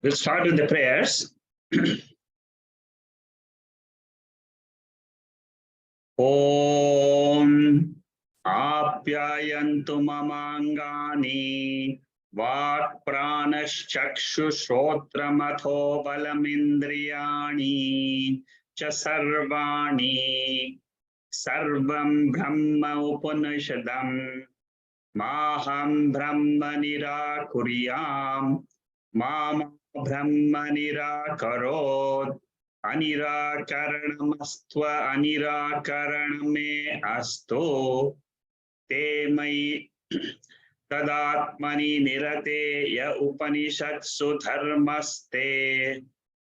We'll start with the prayers. Om Apyayantu mamangani Vak pranaschakshu shrotramatho balamindriyani cha sarvani sarvam brahma upanishadam maham brahma nirakuryam mama brahma nirakarot Anirakaranamastva anirakaraname asto te mai tadatmani nirate ya upanishatsu dharmaste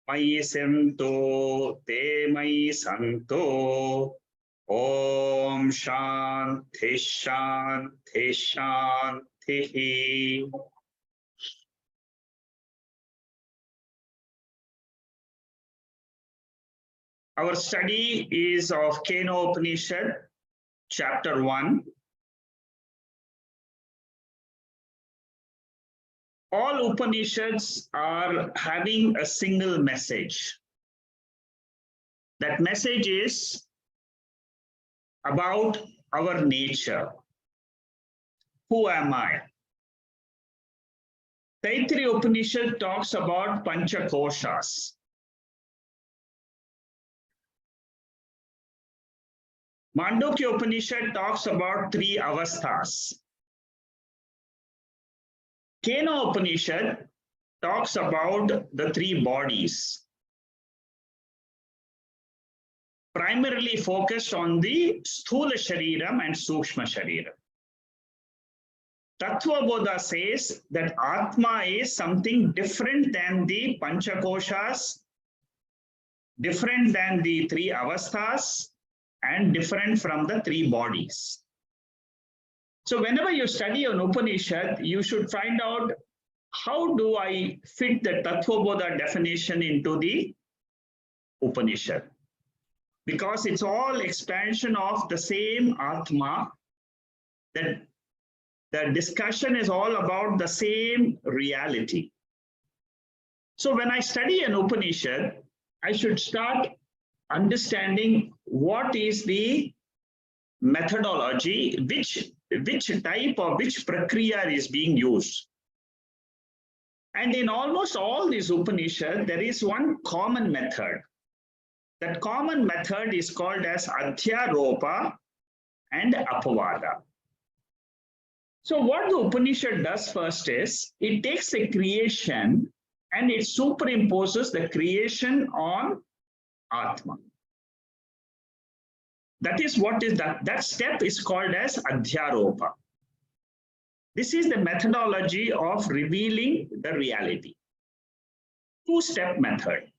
mai santo te mai santo om shanti shanti shanti. Our study is of Keno Upanishad, chapter 1. All Upanishads are having a single message. That message is about our nature. Who am I? Taittiriya Upanishad talks about Panchakoshas. Mandukya Upanishad talks about three avasthas. Keno Upanishad talks about the three bodies, primarily focused on the Sthula Shariram and Sukshma Shariram. Tattva Bodha says that Atma is something different than the Panchakoshas, different than the three avasthas, and different from the three bodies. So whenever you study an Upanishad, you should find out how do I fit the Tattvabodha definition into the Upanishad. Because it's all expansion of the same Atma, that the discussion is all about the same reality. So when I study an Upanishad, I should start understanding what is the methodology, which type of which prakriya is being used. And in almost all these Upanishads, there is one common method. That common method is called as Adhyaropa and Apavada. So what the Upanishad does first is, it takes the creation and it superimposes the creation on Atma. That is what is that step is called as Adhyaropa. This is the methodology of revealing the reality. Two-step method.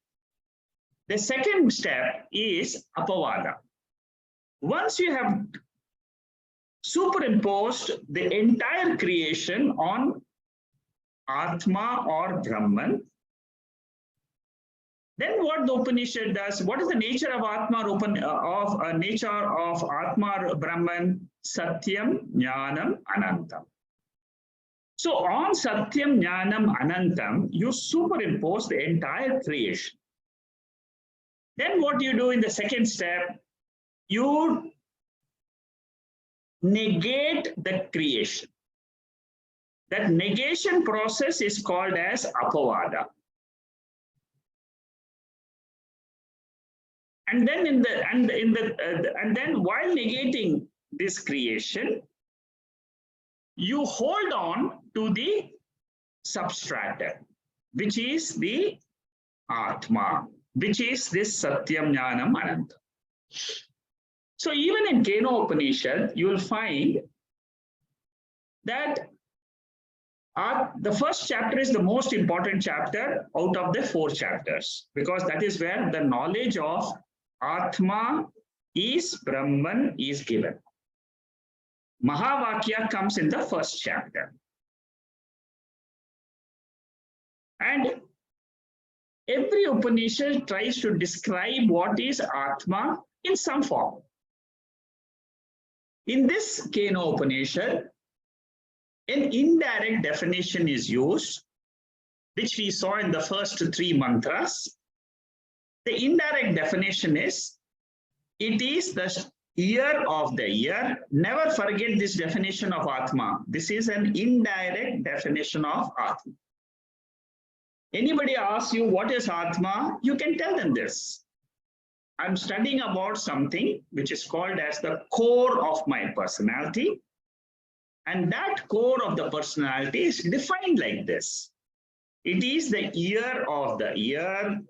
The second step is Apavada. Once you have superimposed the entire creation on Atma or Brahman, then what the Upanishad does, what is the nature of Atma nature of Atma or Brahman? Satyam, Jnanam, Anantam. So on Satyam, Jnanam, Anantam, you superimpose the entire creation. Then what you do in the second step, you negate the creation. That negation process is called as Apavada. And then and then while negating this creation, you hold on to the substrata, which is the Atma, which is this Satyam, Jnanam, Ananta. So even in Keno Upanishad, you will find that the first chapter is the most important chapter out of the 4 chapters, because that is where the knowledge of Atma is Brahman is given. Mahavakya comes in the first chapter. And every Upanishad tries to describe what is Atma in some form. In this Keno Upanishad, an indirect definition is used which we saw in the first three mantras. The indirect definition is, it is the year of the year. Never forget this definition of Atma. This is an indirect definition of Atma. Anybody asks you what is Atma, you can tell them this. I'm studying about something which is called as the core of my personality. And that core of the personality is defined like this. It is the ear of the ear,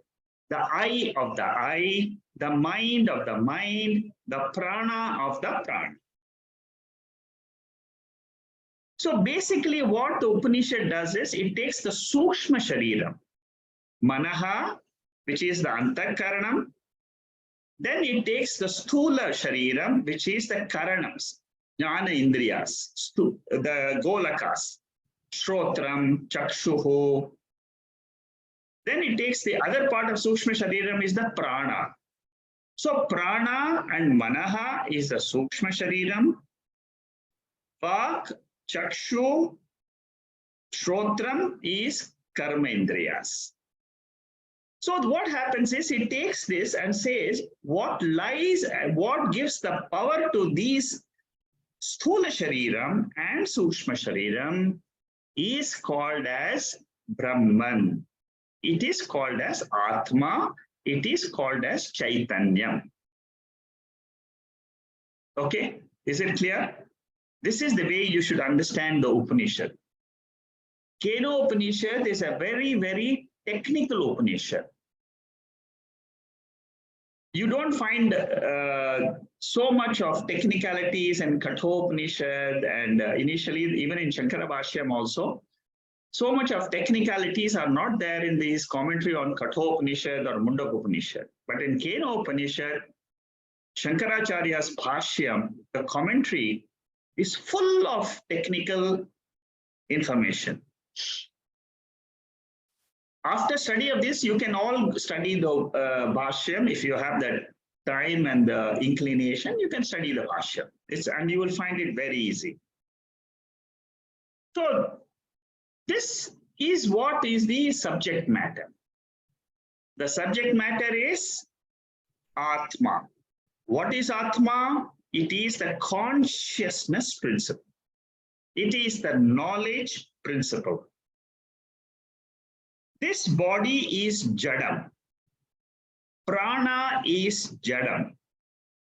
the eye of the eye, the mind of the mind, the prana of the prana. So basically what the Upanishad does is, it takes the Sukshma Shariram, Manaha, which is the Antakaranam. Then it takes the Sthula Shariram, which is the Karanams, Jnana Indriyas, the Golakas, Shrotram, Chakshuhu. Then it takes the other part of Sukshma Shariram is the Prana. So Prana and Manaha is the Sukshma Shariram. Vak, Chakshu, Shrotram is Karma Indriyas. So what happens is, it takes this and says what lies and what gives the power to these Sthula Shariram and Sukshma Shariram is called as Brahman. It is called as Atma. It is called as Chaitanyam. Okay, is it clear? This is the way you should understand the Upanishad. Keno Upanishad is a very, very technical Upanishad. You don't find so much of technicalities in Katha Upanishad, and initially even in Shankara Bhashyam also. So much of technicalities are not there in this commentary on Katha Upanishad or Mundaka Upanishad. But in Keno Upanishad, Shankaracharya's Bhashyam, the commentary, is full of technical information. After study of this, you can all study the Bhashyam. If you have that time and the inclination, you can study the Bhashyam. And you will find it very easy. So this is what is the subject matter. The subject matter is Atma. What is Atma? It is the consciousness principle. It is the knowledge principle. This body is Jadam. Prana is Jadam.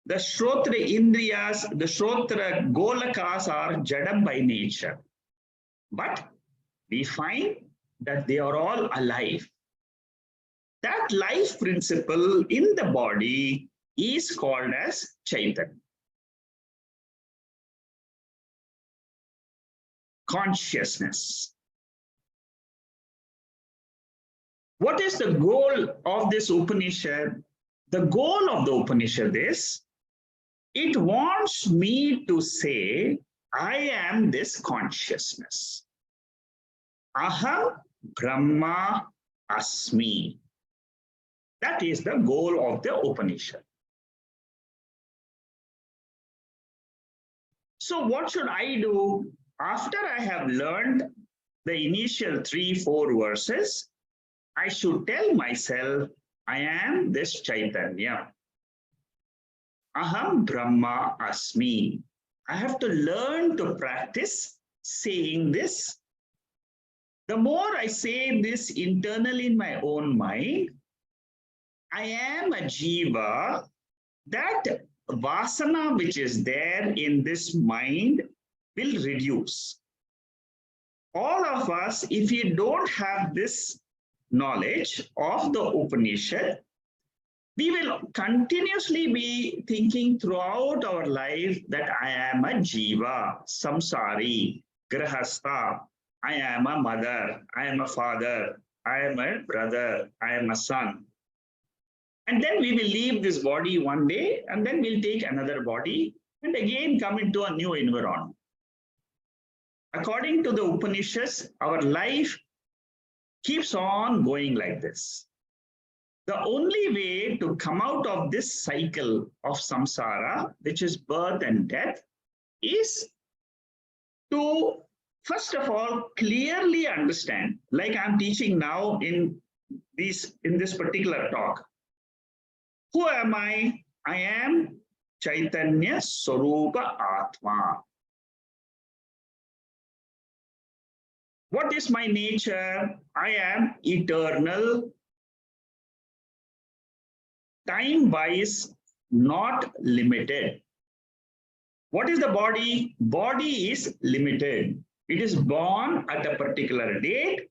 The Shrotra Indriyas, the Shrotra Golakas are Jadam by nature. But we find that they are all alive. That life principle in the body is called as Chaitanya. Consciousness. What is the goal of this Upanishad? The goal of the Upanishad is, it wants me to say, I am this consciousness. Aham Brahma Asmi. That is the goal of the Upanishad. So what should I do? After I have learned the initial 3-4 verses, I should tell myself, I am this Chaitanya. Aham Brahma Asmi. I have to learn to practice saying this. The more I say this internally in my own mind, I am a jiva, that vasana which is there in this mind will reduce. All of us, if you don't have this knowledge of the Upanishad, we will continuously be thinking throughout our life that I am a jiva, samsari, grahastha, I am a mother, I am a father, I am a brother, I am a son. And then we will leave this body one day, and then we'll take another body and again come into a new environment. According to the Upanishads, our life keeps on going like this. The only way to come out of this cycle of samsara, which is birth and death, is to First of all, clearly understand, like I'm teaching now in this particular talk. Who am I? I am Chaitanya Swarupa Atma. What is my nature? I am eternal, time-wise not limited. What is the body? Body is limited. It is born at a particular date.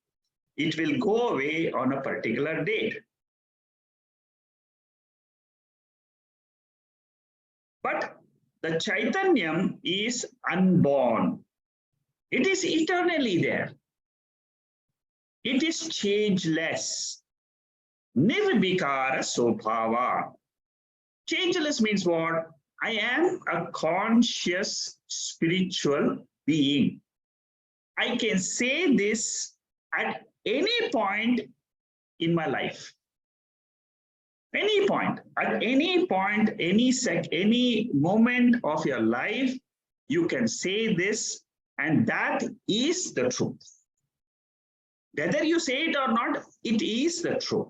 It will go away on a particular date. But the Chaitanyam is unborn. It is eternally there. It is changeless. Nirvikara Sobhava. Changeless means what? I am a conscious spiritual being. I can say this at any point in my life. Any point, at any point, any moment of your life, you can say this, and that is the truth. Whether you say it or not, it is the truth.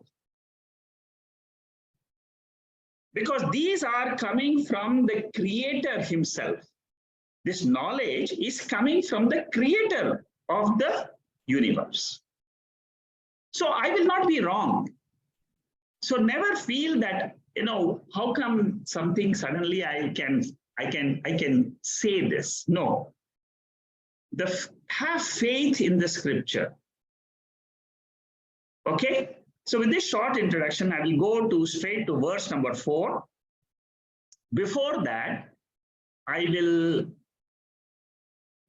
Because these are coming from the Creator himself. This knowledge is coming from the Creator of the universe. So I will not be wrong. So never feel that, how come something suddenly I can say this. No. Have faith in the scripture. Okay. So with this short introduction, I will go straight to verse number 4. Before that, I will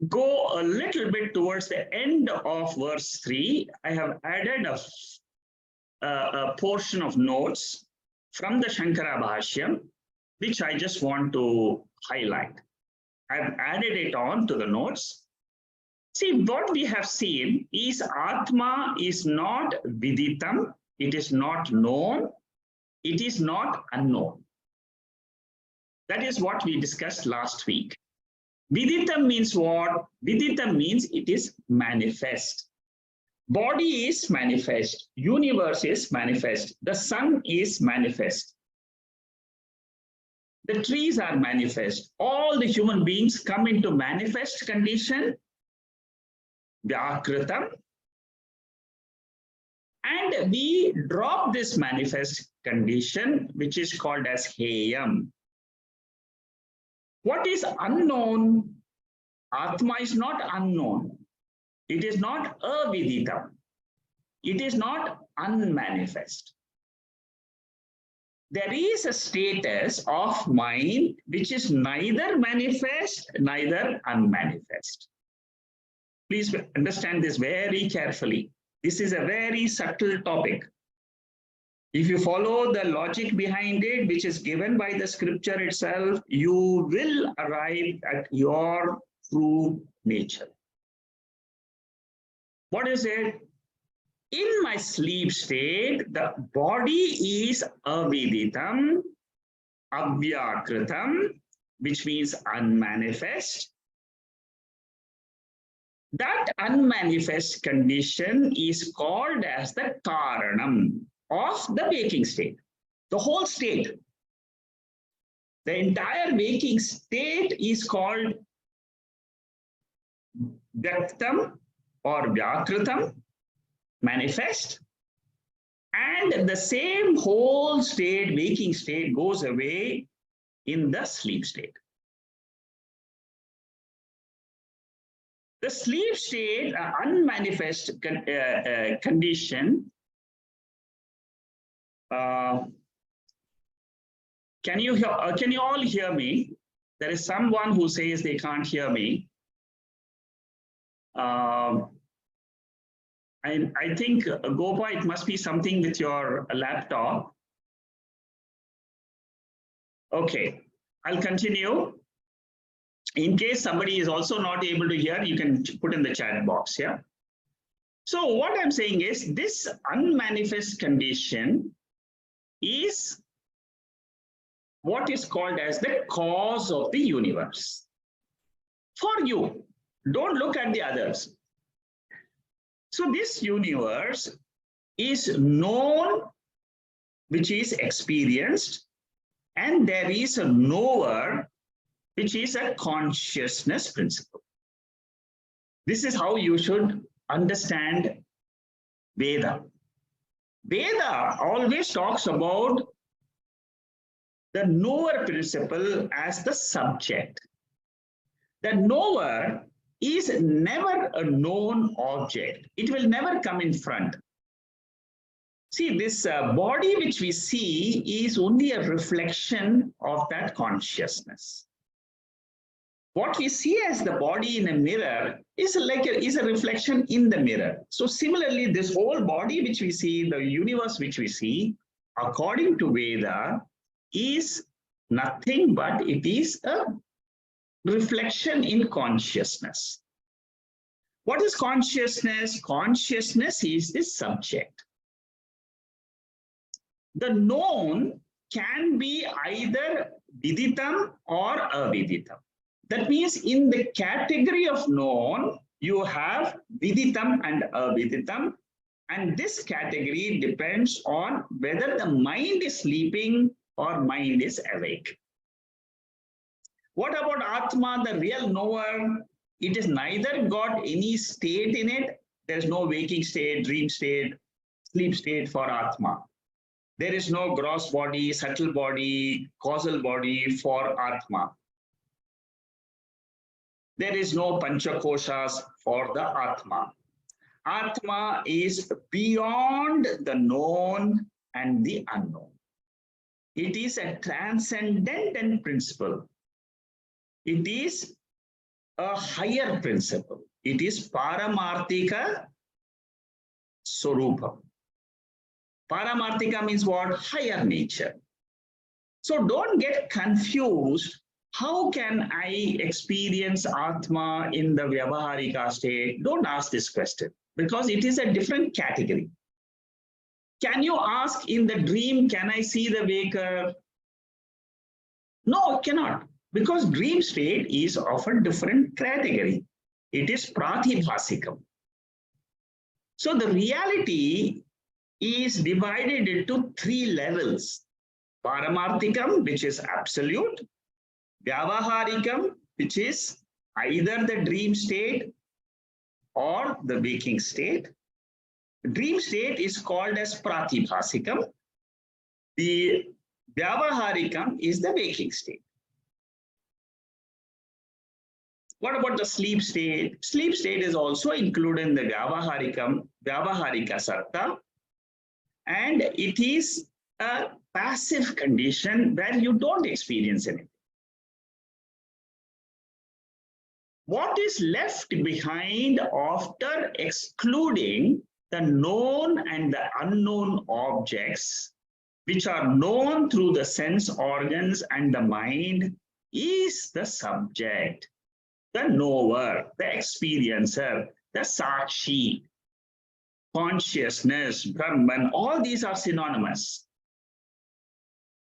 go a little bit towards the end of verse 3. I have added a portion of notes from the Shankara Bhashyam, which I just want to highlight. I've added it on to the notes. See, what we have seen is Atma is not viditam, it is not known, it is not unknown. That is what we discussed last week. Viditam means what? Viditam means it is manifest. Body is manifest, universe is manifest, the sun is manifest. The trees are manifest. All the human beings come into manifest condition, Vyakritam, and we drop this manifest condition, which is called as Heyam. What is unknown? Atma is not unknown. It is not aviditam. It is not unmanifest. There is a status of mind which is neither manifest, neither unmanifest. Please understand this very carefully. This is a very subtle topic. If you follow the logic behind it, which is given by the scripture itself, you will arrive at your true nature. What is it? In my sleep state, the body is aviditam, avyakritam, which means unmanifest. That unmanifest condition is called as the karanam of the waking state. The whole state, the entire waking state is called vyaktam or vyakritam, manifest, and the same whole state, waking state, goes away in the sleep state. The sleep state, unmanifest condition, can you all hear me? There is someone who says they can't hear me. I think, Gopa, it must be something with your laptop. Okay, I'll continue. In case somebody is also not able to hear, you can put in the chat box, yeah? So what I'm saying is this unmanifest condition is what is called as the cause of the universe. For you, Don't look at the others. So this universe is known, which is experienced, and there is a knower, which is a consciousness principle. This is how you should understand Veda. Veda always talks about the knower principle as the subject. The knower is never a known object. It will never come in front. See, this body which we see is only a reflection of that consciousness. What we see as the body in a mirror is a reflection in the mirror. So similarly, this whole body which we see, the universe which we see, according to Veda, is nothing but it is a reflection in consciousness. What is consciousness? Consciousness is the subject. The known can be either viditam or aviditam. That means in the category of known, you have viditam and aviditam. And this category depends on whether the mind is sleeping or mind is awake. What about Atma, the real knower? It is neither got any state in it. There is no waking state, dream state, sleep state for Atma. There is no gross body, subtle body, causal body for Atma. There is no Panchakoshas for the Atma. Atma is beyond the known and the unknown. It is a transcendent principle. It is a higher principle. It is Paramarthika Swarupam. Paramarthika means what? Higher nature. So don't get confused. How can I experience Atma in the Vyavaharika state? Don't ask this question because it is a different category. Can you ask in the dream, can I see the waker? No, cannot, because dream state is of a different category. It is pratibhasikam. So the reality is divided into three levels. Paramarthikam, which is absolute. Vyavaharikam, which is either the dream state or the waking state. Dream state is called as pratibhasikam. The Vyavaharikam is the waking state. What about the sleep state? Sleep state is also included in the Vyavaharikam, Vyavaharika Satta, and it is a passive condition where you don't experience anything. What is left behind after excluding the known and the unknown objects, which are known through the sense organs and the mind, is the subject, the knower, the experiencer, the sakshi, consciousness, Brahman. All these are synonymous.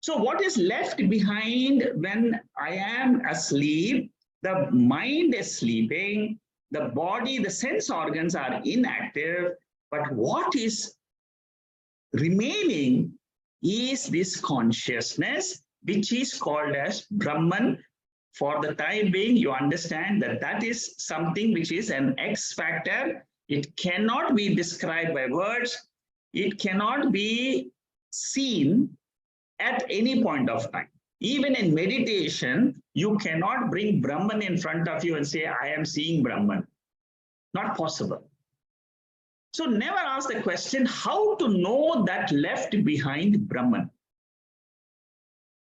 So what is left behind when I am asleep? The mind is sleeping, the body, the sense organs are inactive, but what is remaining is this consciousness, which is called as Brahman. For the time being, you understand that that is something which is an X factor. It cannot be described by words. It cannot be seen at any point of time. Even in meditation, you cannot bring Brahman in front of you and say, I am seeing Brahman. Not possible. So never ask the question, how to know that left behind Brahman?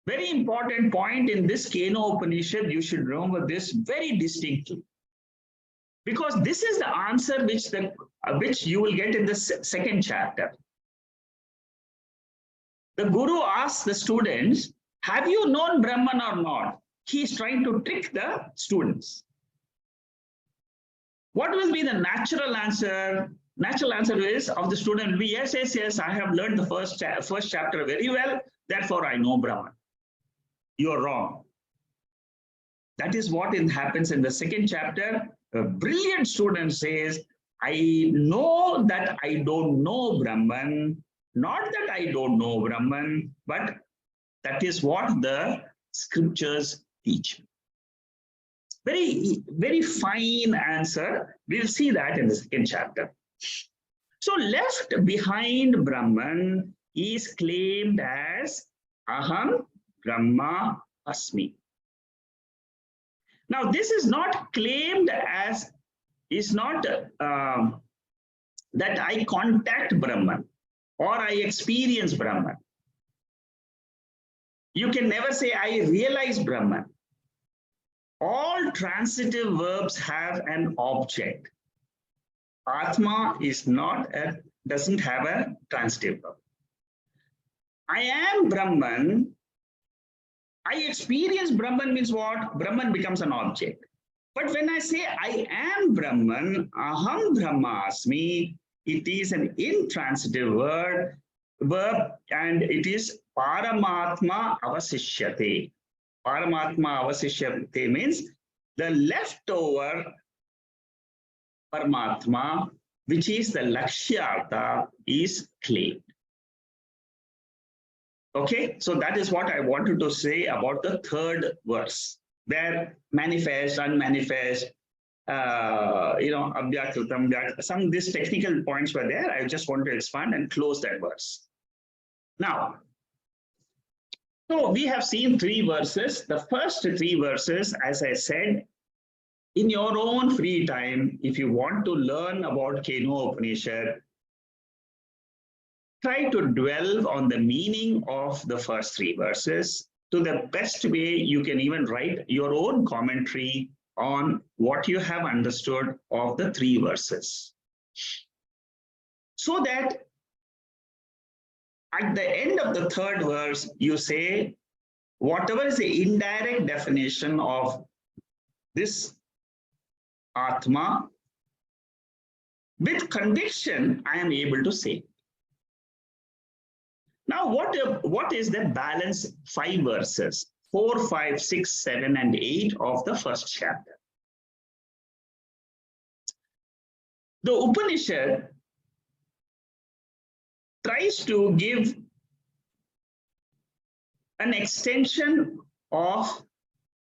Very important point in this Keno Upanishad, you should remember this very distinctly. Because this is the answer which you will get in the second chapter. The Guru asks the students, have you known Brahman or not? He is trying to trick the students. What will be the natural answer? Natural answer is of the student will be, yes, yes, yes, I have learned the first chapter very well, therefore I know Brahman. You are wrong. That is what happens in the second chapter. A brilliant student says, I know that I don't know Brahman, not that I don't know Brahman, but that is what the scriptures teach. Very, very fine answer. We'll see that in the second chapter. So left behind Brahman is claimed as Aham Brahma Asmi. Now, this is not claimed as, is not that I contact Brahman or I experience Brahman. You can never say I realize Brahman. All transitive verbs have an object. Atma is not a, doesn't have a transitive verb. I am Brahman. I experience Brahman means what? Brahman becomes an object. But when I say I am Brahman, Aham Brahmasmi, it is an intransitive verb, and it is Paramatma Avasishyate. Paramatma Avasishyate means the leftover Paramatma, which is the Lakshyartha, is claimed. Okay, so that is what I wanted to say about the third verse, where manifest, unmanifest, abhyakritam, some of these technical points were there. I just want to expand and close that verse. Now, so we have seen three verses. The first three verses, as I said, in your own free time, if you want to learn about Keno Upanishad, try to dwell on the meaning of the first three verses. To the best way, you can even write your own commentary on what you have understood of the three verses. So that at the end of the third verse, you say, whatever is the indirect definition of this Atma, with conviction, I am able to say. Now, what is the balance 5 verses? 4, 5, 6, 7, and 8 of the first chapter. The Upanishad tries to give an extension of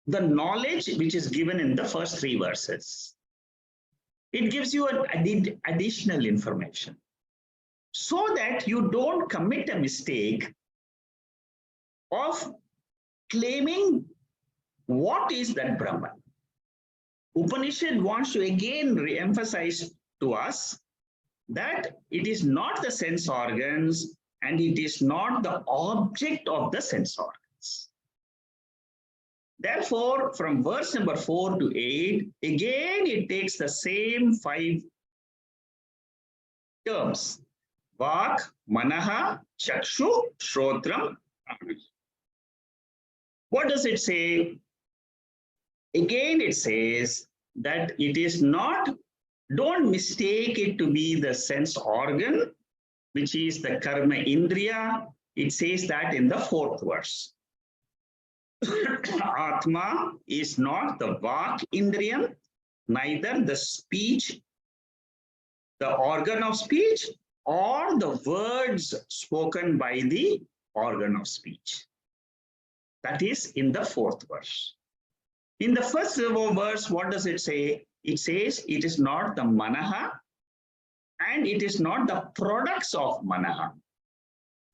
the knowledge which is given in the first 3 verses. It gives you an additional information, so that you don't commit a mistake of claiming what is that Brahman. Upanishad wants to again re-emphasize to us that it is not the sense organs and it is not the object of the sense organs. Therefore, from verse number 4 to 8, again it takes the same 5 terms. Vak, Manaha, Chakshu, Shrotram. What does it say? Again, it says that it is not, don't mistake it to be the sense organ, which is the karma indriya. It says that in the 4th verse. Atma is not the Vak indriyam, neither the speech, the organ of speech, or the words spoken by the organ of speech. That is in the 4th verse. In the first verse, what does it say? It says it is not the Manaha and it is not the products of Manaha.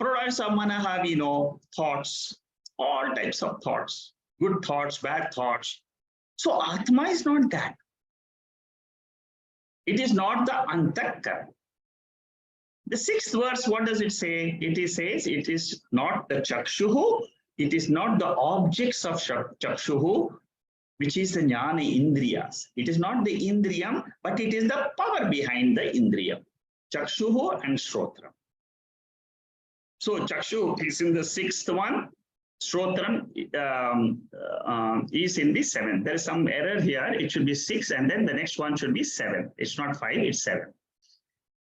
Products of Manaha, we know, thoughts, all types of thoughts, good thoughts, bad thoughts. So Atma is not that. It is not the Antakkara. The 6th verse, what does it say? It says it is not the Chakshuhu, it is not the objects of Chakshuhu, which is the Jnana Indriyas. It is not the Indriyam, but it is the power behind the Indriyam. Chakshuhu and Shrotram. So Chakshu is in the 6th one, Shrotram is in the 7th. There is some error here. It should be 6 and then the next one should be 7. It's not 5, it's 7.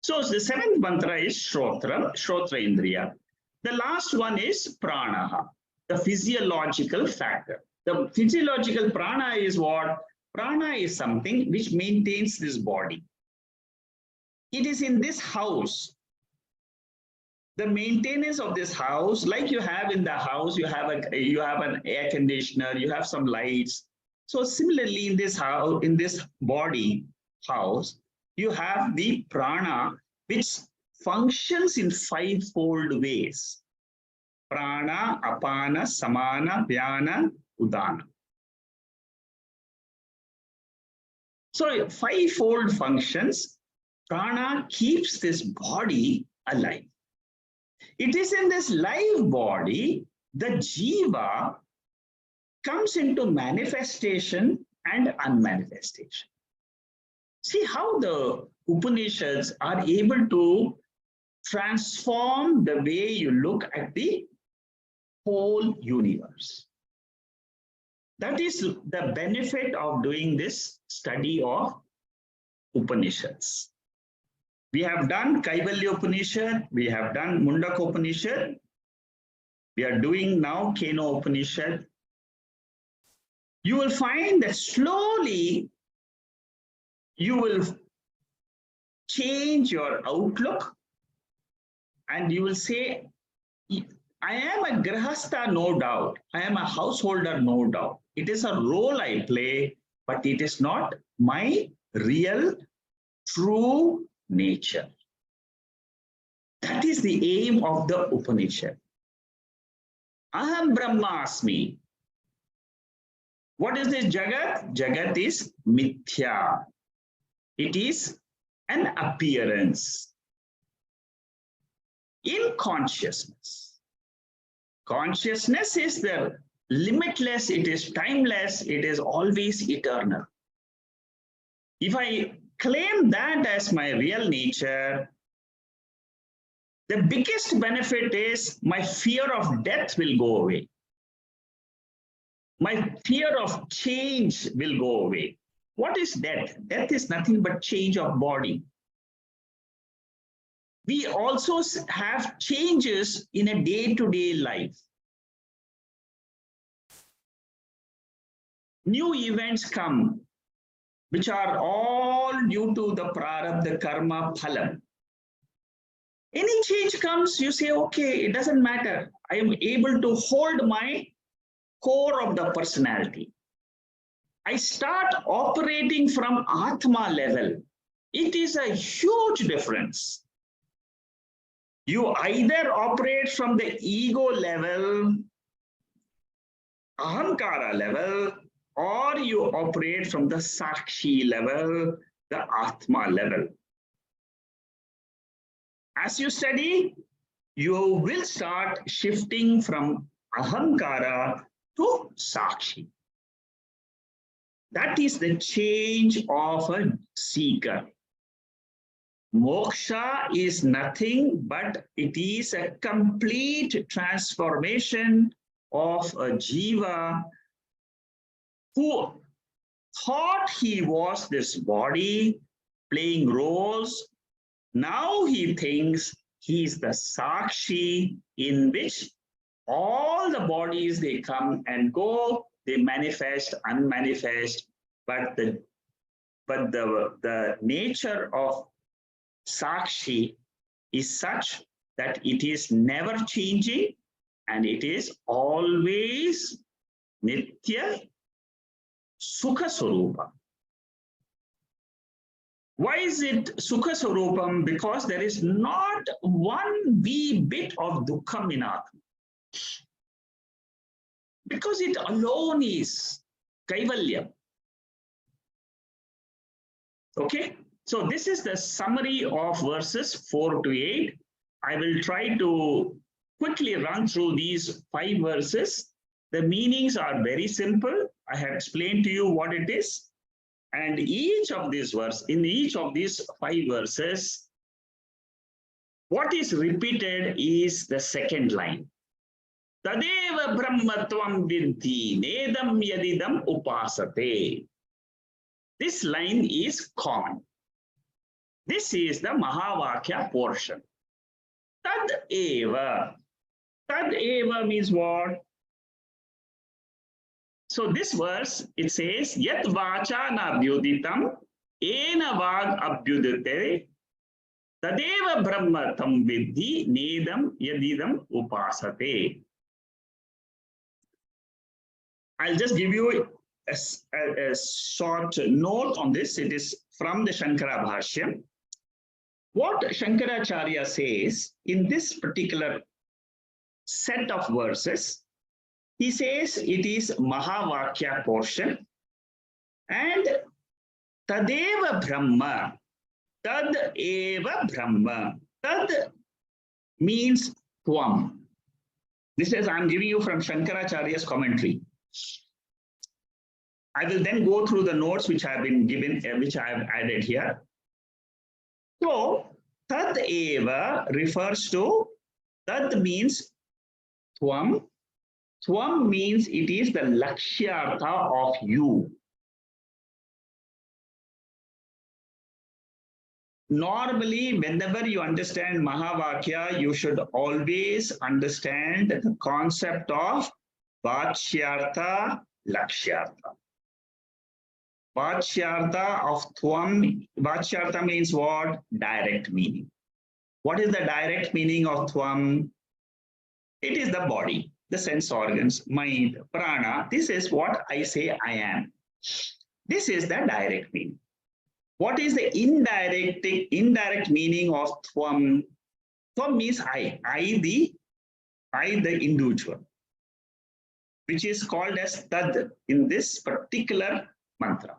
So the 7th mantra is Shrotra Indriya. The last one is Pranaha, the physiological factor. The physiological prana is what? Prana is something which maintains this body. It is in this house. The maintenance of this house, like you have in the house, you have an air conditioner, you have some lights. So similarly, in this house, in this body house, you have the prana, which functions in fivefold ways. Prana, apana, samana, vyana, udana. So fivefold functions. Prana keeps this body alive. It is in this live body the jiva comes into manifestation and unmanifestation. See how the Upanishads are able to transform the way you look at the whole universe. That is the benefit of doing this study of Upanishads. We have done Kaivalya Upanishad, we have done Mundaka Upanishad, we are doing now Keno Upanishad. You will find that slowly you will change your outlook and you will say, I am a grahastha, no doubt. I am a householder, no doubt. It is a role I play, but it is not my real, true nature. That is the aim of the Upanishad. Aham Brahmasmi. What is this Jagat? Jagat is mithya. It is an appearance in consciousness. Consciousness is the limitless, it is timeless, it is always eternal. If I claim that as my real nature, the biggest benefit is my fear of death will go away. My fear of change will go away. What is death? Death is nothing but change of body. We also have changes in a day-to-day life. New events come, which are all due to the prarabdha karma phalam. Any change comes, you say, okay, it doesn't matter. I am able to hold my core of the personality. I start operating from Atma level. It is a huge difference. You either operate from the ego level, ahankara level, or you operate from the sakshi level, the Atma level. As you study, you will start shifting from ahankara to sakshi. That is the change of a seeker. Moksha is nothing but it is a complete transformation of a jiva who thought he was this body playing roles. Now he thinks he is the sakshi in which all the bodies, they come and go, they manifest, unmanifest, but the nature of sakshi is such that it is never changing and it is always nitya sukha swarupa. Why is it sukha swarupam? Because there is not one wee bit of dukkham in Atma. Because it alone is kaivalya. Okay, so this is the summary of verses 4 to 8. I will try to quickly run through these 5 verses. The meanings are very simple. I have explained to you what it is. And each of these verses, in each of these 5 verses, what is repeated is the second line. Tadeva brahmatvam vidhi nedam yadidam upasate. This line is common. This is the Mahavakya portion. Tad eva. Tad eva means what? So this verse, it says, Yat vacha na abhyuditam, ena vag abhyudite, tadeva brahma tam vidhi, nedam yadidam upasate. I'll just give you a short note on this. It is from the Shankara Bhashyam. What Shankaracharya says in this particular set of verses, he says it is Mahavakya portion and Tadeva Brahma, Tad Eva Brahma. Tad means Tvam. This is, I'm giving you from Shankaracharya's commentary. I will then go through the notes which have been given, which I have added here. So, Tad Eva refers to, Tad means Tvam. Tvam means it is the Lakshyartha of you. Normally, whenever you understand Mahavakya, you should always understand the concept of Vachyartha, Lakshyartha. Vachyartha of Tvam, Vachyartha means what? Direct meaning. What is the direct meaning of Tvam? It is the body, the sense organs, mind, prana. This is what I say I am. This is the direct meaning. What is the indirect meaning of Tvam? Tvam means I the individual, which is called as Tad in this particular mantra.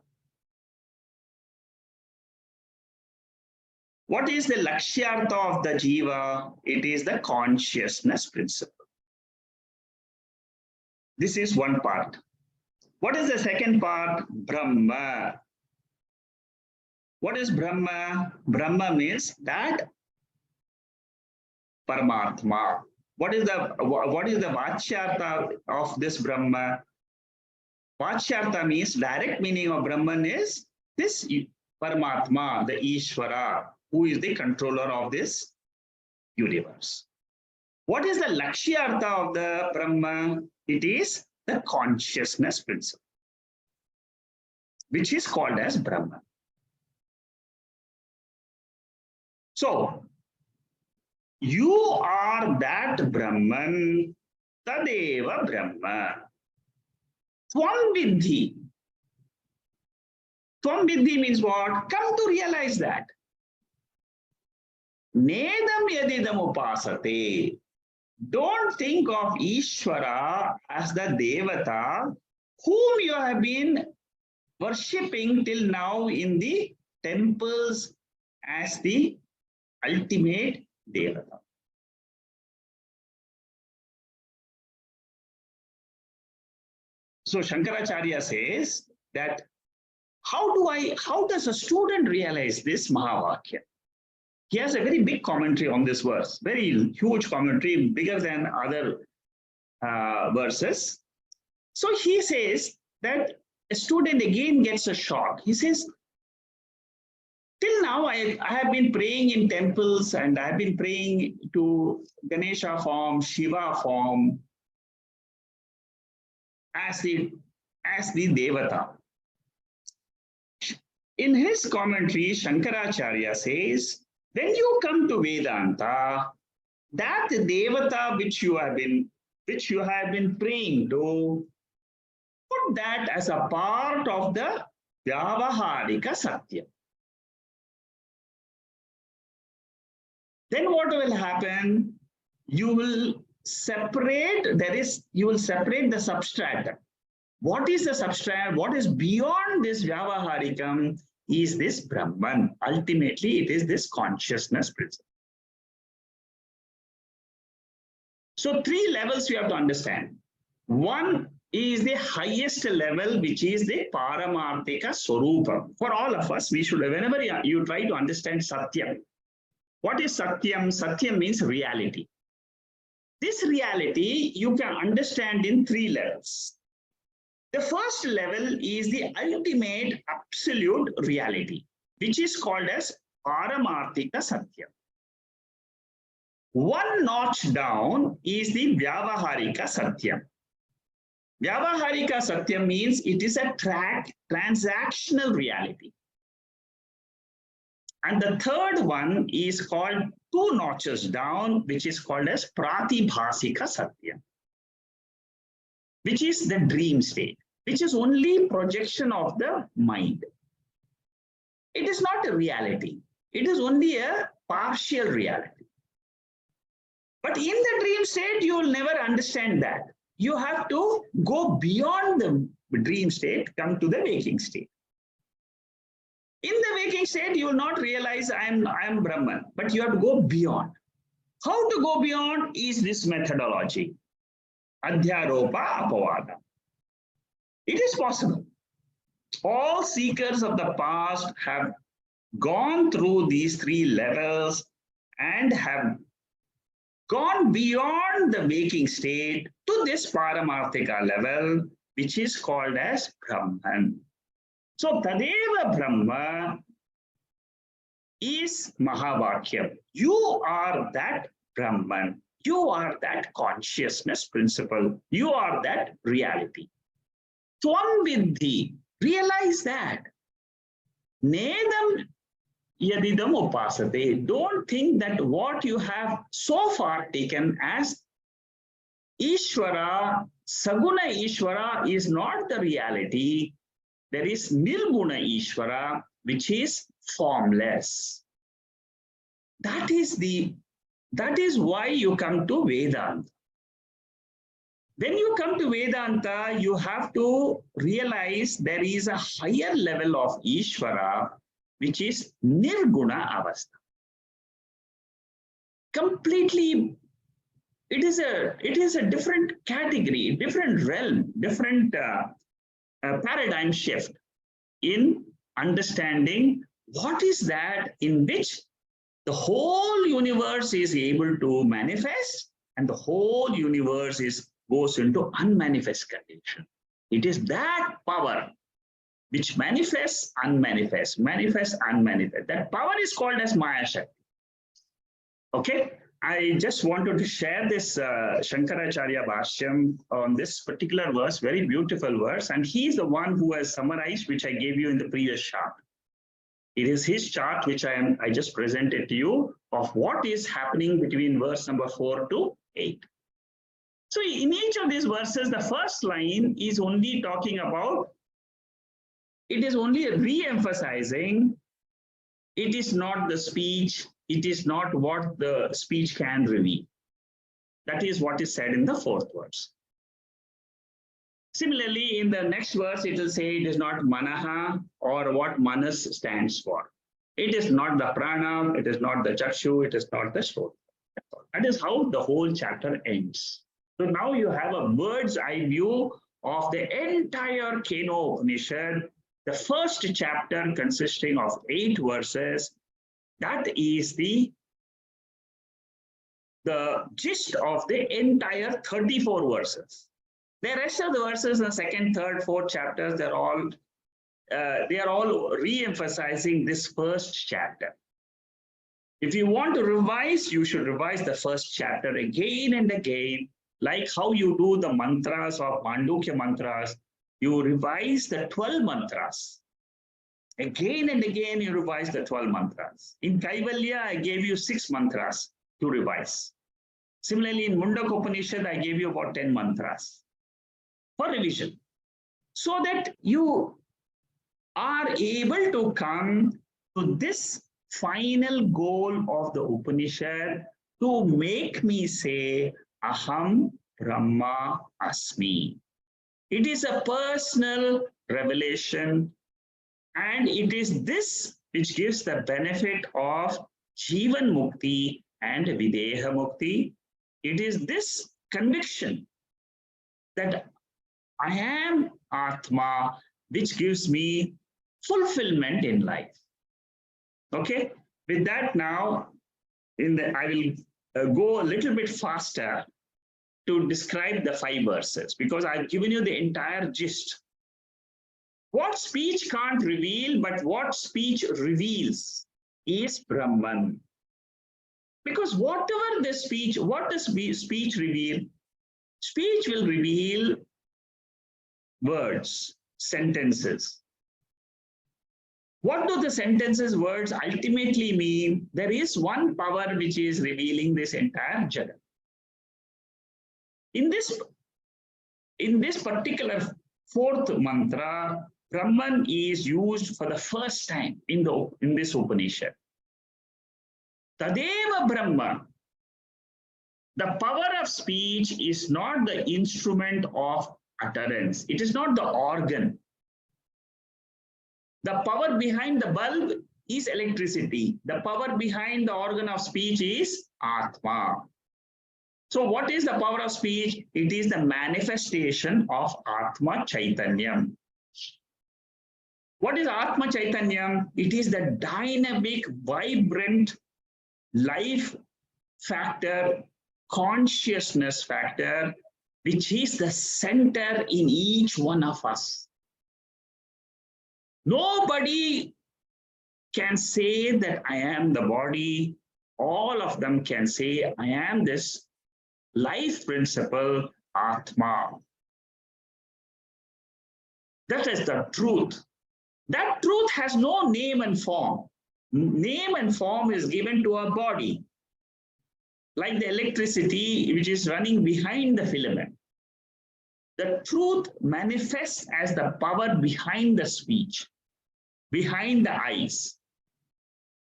What is the Lakshyartha of the Jiva? It is the consciousness principle. This is one part. What is the second part? Brahma. What is Brahma? Brahma means that Paramatma. What is the Vachyartha of this Brahma? Vachyartha means direct meaning of Brahman is this Paramatma, the Ishvara, who is the controller of this universe. What is the Lakshyartha of the Brahma? It is the consciousness principle, which is called as Brahma. So, you are that Brahman, Tadeva Brahma. Tvam Vidhi. Tvam Vidhi means what? Come to realize that. Nedam Yadidam Upasate. Don't think of Ishvara as the Devata whom you have been worshipping till now in the temples as the ultimate Devata. So Shankaracharya says that how does a student realize this Mahavakya? He has a very big commentary on this verse, very huge commentary, bigger than other verses. So he says that a student again gets a shock. He says, till now I have been praying in temples and I have been praying to Ganesha form, Shiva form, as the Devata. In his commentary, Shankaracharya says, when you come to Vedanta, that Devata which you have been praying to, put that as a part of the Vyavaharika Satya. Then what will happen? You will separate the substratum. What is the substratum? What is beyond this Vyavaharikam is this Brahman. Ultimately, it is this consciousness principle. So 3 levels you have to understand. One is the highest level, which is the Paramarthika Swarupa. For all of us, we should, whenever you try to understand Satyam. What is Satyam? Satyam means reality. This reality you can understand in 3 levels. The first level is the ultimate absolute reality, which is called as Paramarthika Satya. 1 notch down is the Vyavaharika Satya. Vyavaharika Satyam means it is a transactional reality. And the third one is called two notches down, which is called as Pratibhasika Satyam, which is the dream state, which is only projection of the mind. It is not a reality. It is only a partial reality. But in the dream state, you will never understand that. You have to go beyond the dream state, come to the waking state. In the waking state, you will not realize I am Brahman, but you have to go beyond. How to go beyond is this methodology, Adhyaropa Apavada. It is possible. All seekers of the past have gone through these three levels and have gone beyond the waking state to this Paramarthika level, which is called as Brahman. So Tadeva Brahma is Mahavakyam. You are that Brahman. You are that consciousness principle. You are that reality. Tvam Vidhi. Realize that. Nedam Yadidam Upasate. Don't think that what you have so far taken as Ishvara, Saguna Ishvara is not the reality. There is Nirguna Ishvara, which is formless. That is why you come to Vedanta. When you come to Vedanta, you have to realize there is a higher level of Ishvara, which is Nirguna Avastha. Completely, it is a different category, different realm, different paradigm shift in understanding what is that in which the whole universe is able to manifest and the whole universe goes into unmanifest condition. It is that power which manifests, unmanifests, manifests, unmanifests. That power is called as Maya Shakti. Okay, I just wanted to share this Shankaracharya Bhashyam on this particular verse, very beautiful verse, and he's the one who has summarized, which I gave you in the previous chart. It is his chart, which I just presented to you, of what is happening between verse number 4 to 8. So in each of these verses, the first line is only talking about, it is only re-emphasizing, it is not the speech, it is not what the speech can reveal. That is what is said in the fourth verse. Similarly, in the next verse, it will say it is not manaha or what manas stands for. It is not the prana, it is not the chakshu, it is not the shrotra. That is how the whole chapter ends. So now you have a bird's eye view of the entire Keno Upanishad, the first chapter consisting of 8 verses. That is the gist of the entire 34 verses. The rest of the verses in the second, third, fourth chapters, they are all re-emphasizing this first chapter. If you want to revise, you should revise the first chapter again and again, like how you do the mantras of Mandukya mantras. You revise the 12 mantras. Again and again, you revise the 12 mantras. In Kaivalya, I gave you 6 mantras to revise. Similarly, in Mundaka Upanishad, I gave you about 10 mantras for revision, so that you are able to come to this final goal of the Upanishad to make me say, Aham Brahma Asmi. It is a personal revelation, and it is this which gives the benefit of Jivan Mukti and Videha Mukti. It is this conviction that I am Atma, which gives me fulfillment in life. Okay, with that now, I will go a little bit faster to describe the 5 verses, because I've given you the entire gist. What speech can't reveal, but what speech reveals is Brahman. Because whatever the speech, what does speech reveal? Speech will reveal words, sentences. What do the sentences, words ultimately mean? There is one power which is revealing this entire Jagat. In this particular fourth mantra, Brahman is used for the first time in this Upanishad. Tadeva Brahma. The power of speech is not the instrument of utterance. It is not the organ. The power behind the bulb is electricity. The power behind the organ of speech is Atma. So what is the power of speech? It is the manifestation of Atma Chaitanyam. What is Atma Chaitanyam? It is the dynamic, vibrant life factor, consciousness factor, which is the center in each one of us. Nobody can say that I am the body. All of them can say I am this life principle, Atma. That is the truth. That truth has no name and form. Name and form is given to a body, like the electricity which is running behind the filament. The truth manifests as the power behind the speech, behind the eyes,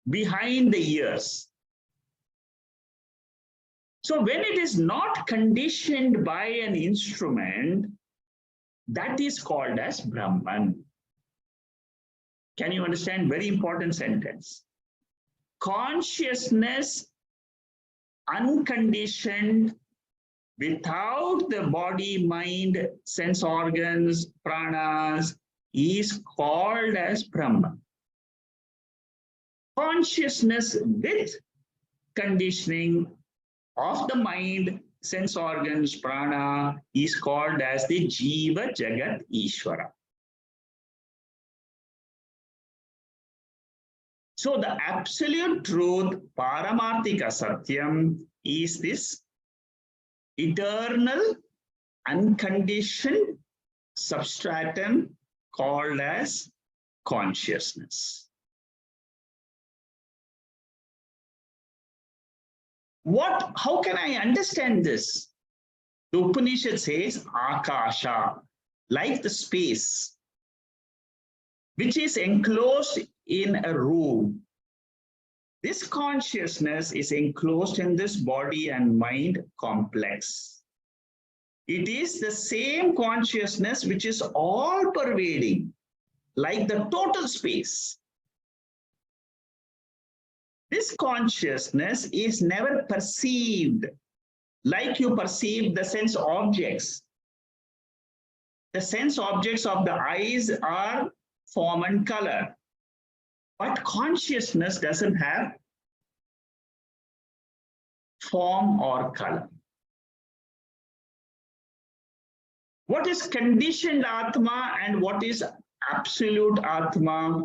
behind the ears. So when it is not conditioned by an instrument, that is called as Brahman. Can you understand? Very important sentence. Consciousness unconditioned, without the body, mind, sense organs, pranas, is called as Brahman. Consciousness with conditioning of the mind, sense organs, prana, is called as the Jiva Jagat Ishvara. So the absolute truth, Paramarthika Satyam, is this eternal, unconditioned substratum called as consciousness. How can I understand this? The Upanishad says Akasha, like the space, which is enclosed in a room. This consciousness is enclosed in this body and mind complex. It is the same consciousness which is all pervading, like the total space. This consciousness is never perceived like you perceive the sense objects. The sense objects of the eyes are form and color, but consciousness doesn't have form or color. What is conditioned Atma and what is absolute Atma?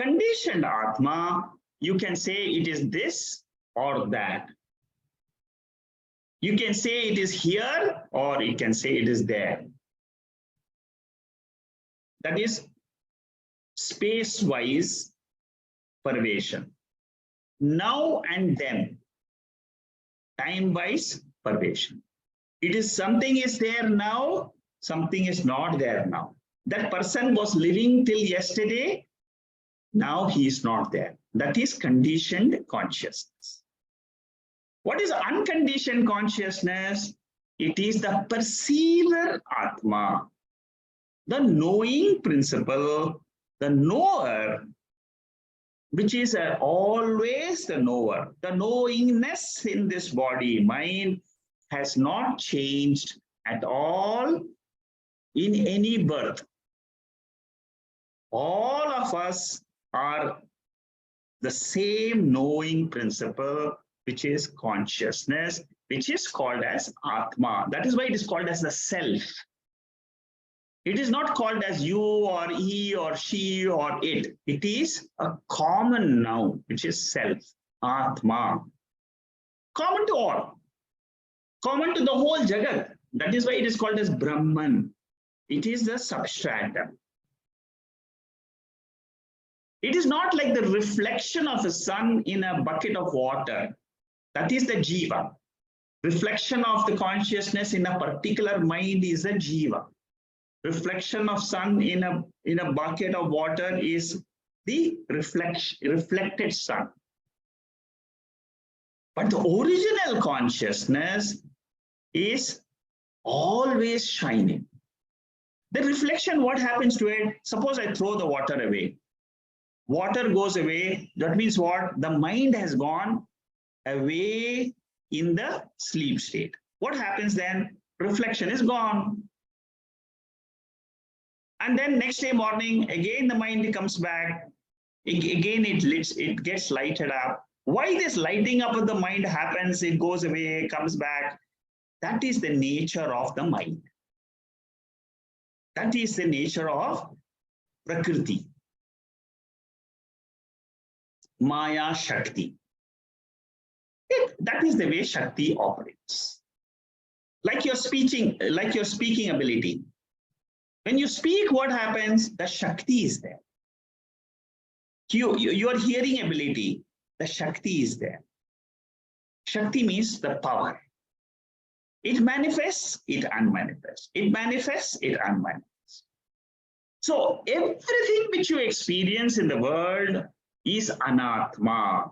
Conditioned Atma, you can say it is this or that. You can say it is here or you can say it is there. That is space-wise pervasion. Now and then, time-wise pervasion. It is something is there now, something is not there now. That person was living till yesterday, now he is not there. That is conditioned consciousness. What is unconditioned consciousness? It is the perceiver Atma, the knowing principle, the knower, which is always the knower. The knowingness in this body, mind, has not changed at all in any birth. All of us are the same knowing principle, which is consciousness, which is called as Atma. That is why it is called as the self. It is not called as you or he or she or it. It is a common noun, which is self, Atma. Common to all. Common to the whole Jagat. That is why it is called as Brahman. It is the substratum. It is not like the reflection of the sun in a bucket of water. That is the jiva. Reflection of the consciousness in a particular mind is a jiva. Reflection of sun in a bucket of water is the reflected sun. But the original consciousness is always shining. The reflection, what happens to it? Suppose I throw the water away. Water goes away. That means what? The mind has gone away in the sleep state. What happens then? Reflection is gone. And then next day morning, again the mind comes back. Again it gets lighted up. Why this lighting up of the mind happens? It goes away, comes back. That is the nature of the mind. That is the nature of Prakriti. Maya Shakti. That is the way Shakti operates. Like your speaking ability. When you speak, what happens? The Shakti is there. Your hearing ability, the Shakti is there. Shakti means the power. It manifests, it unmanifests. It manifests, it unmanifests. So everything which you experience in the world is anatma.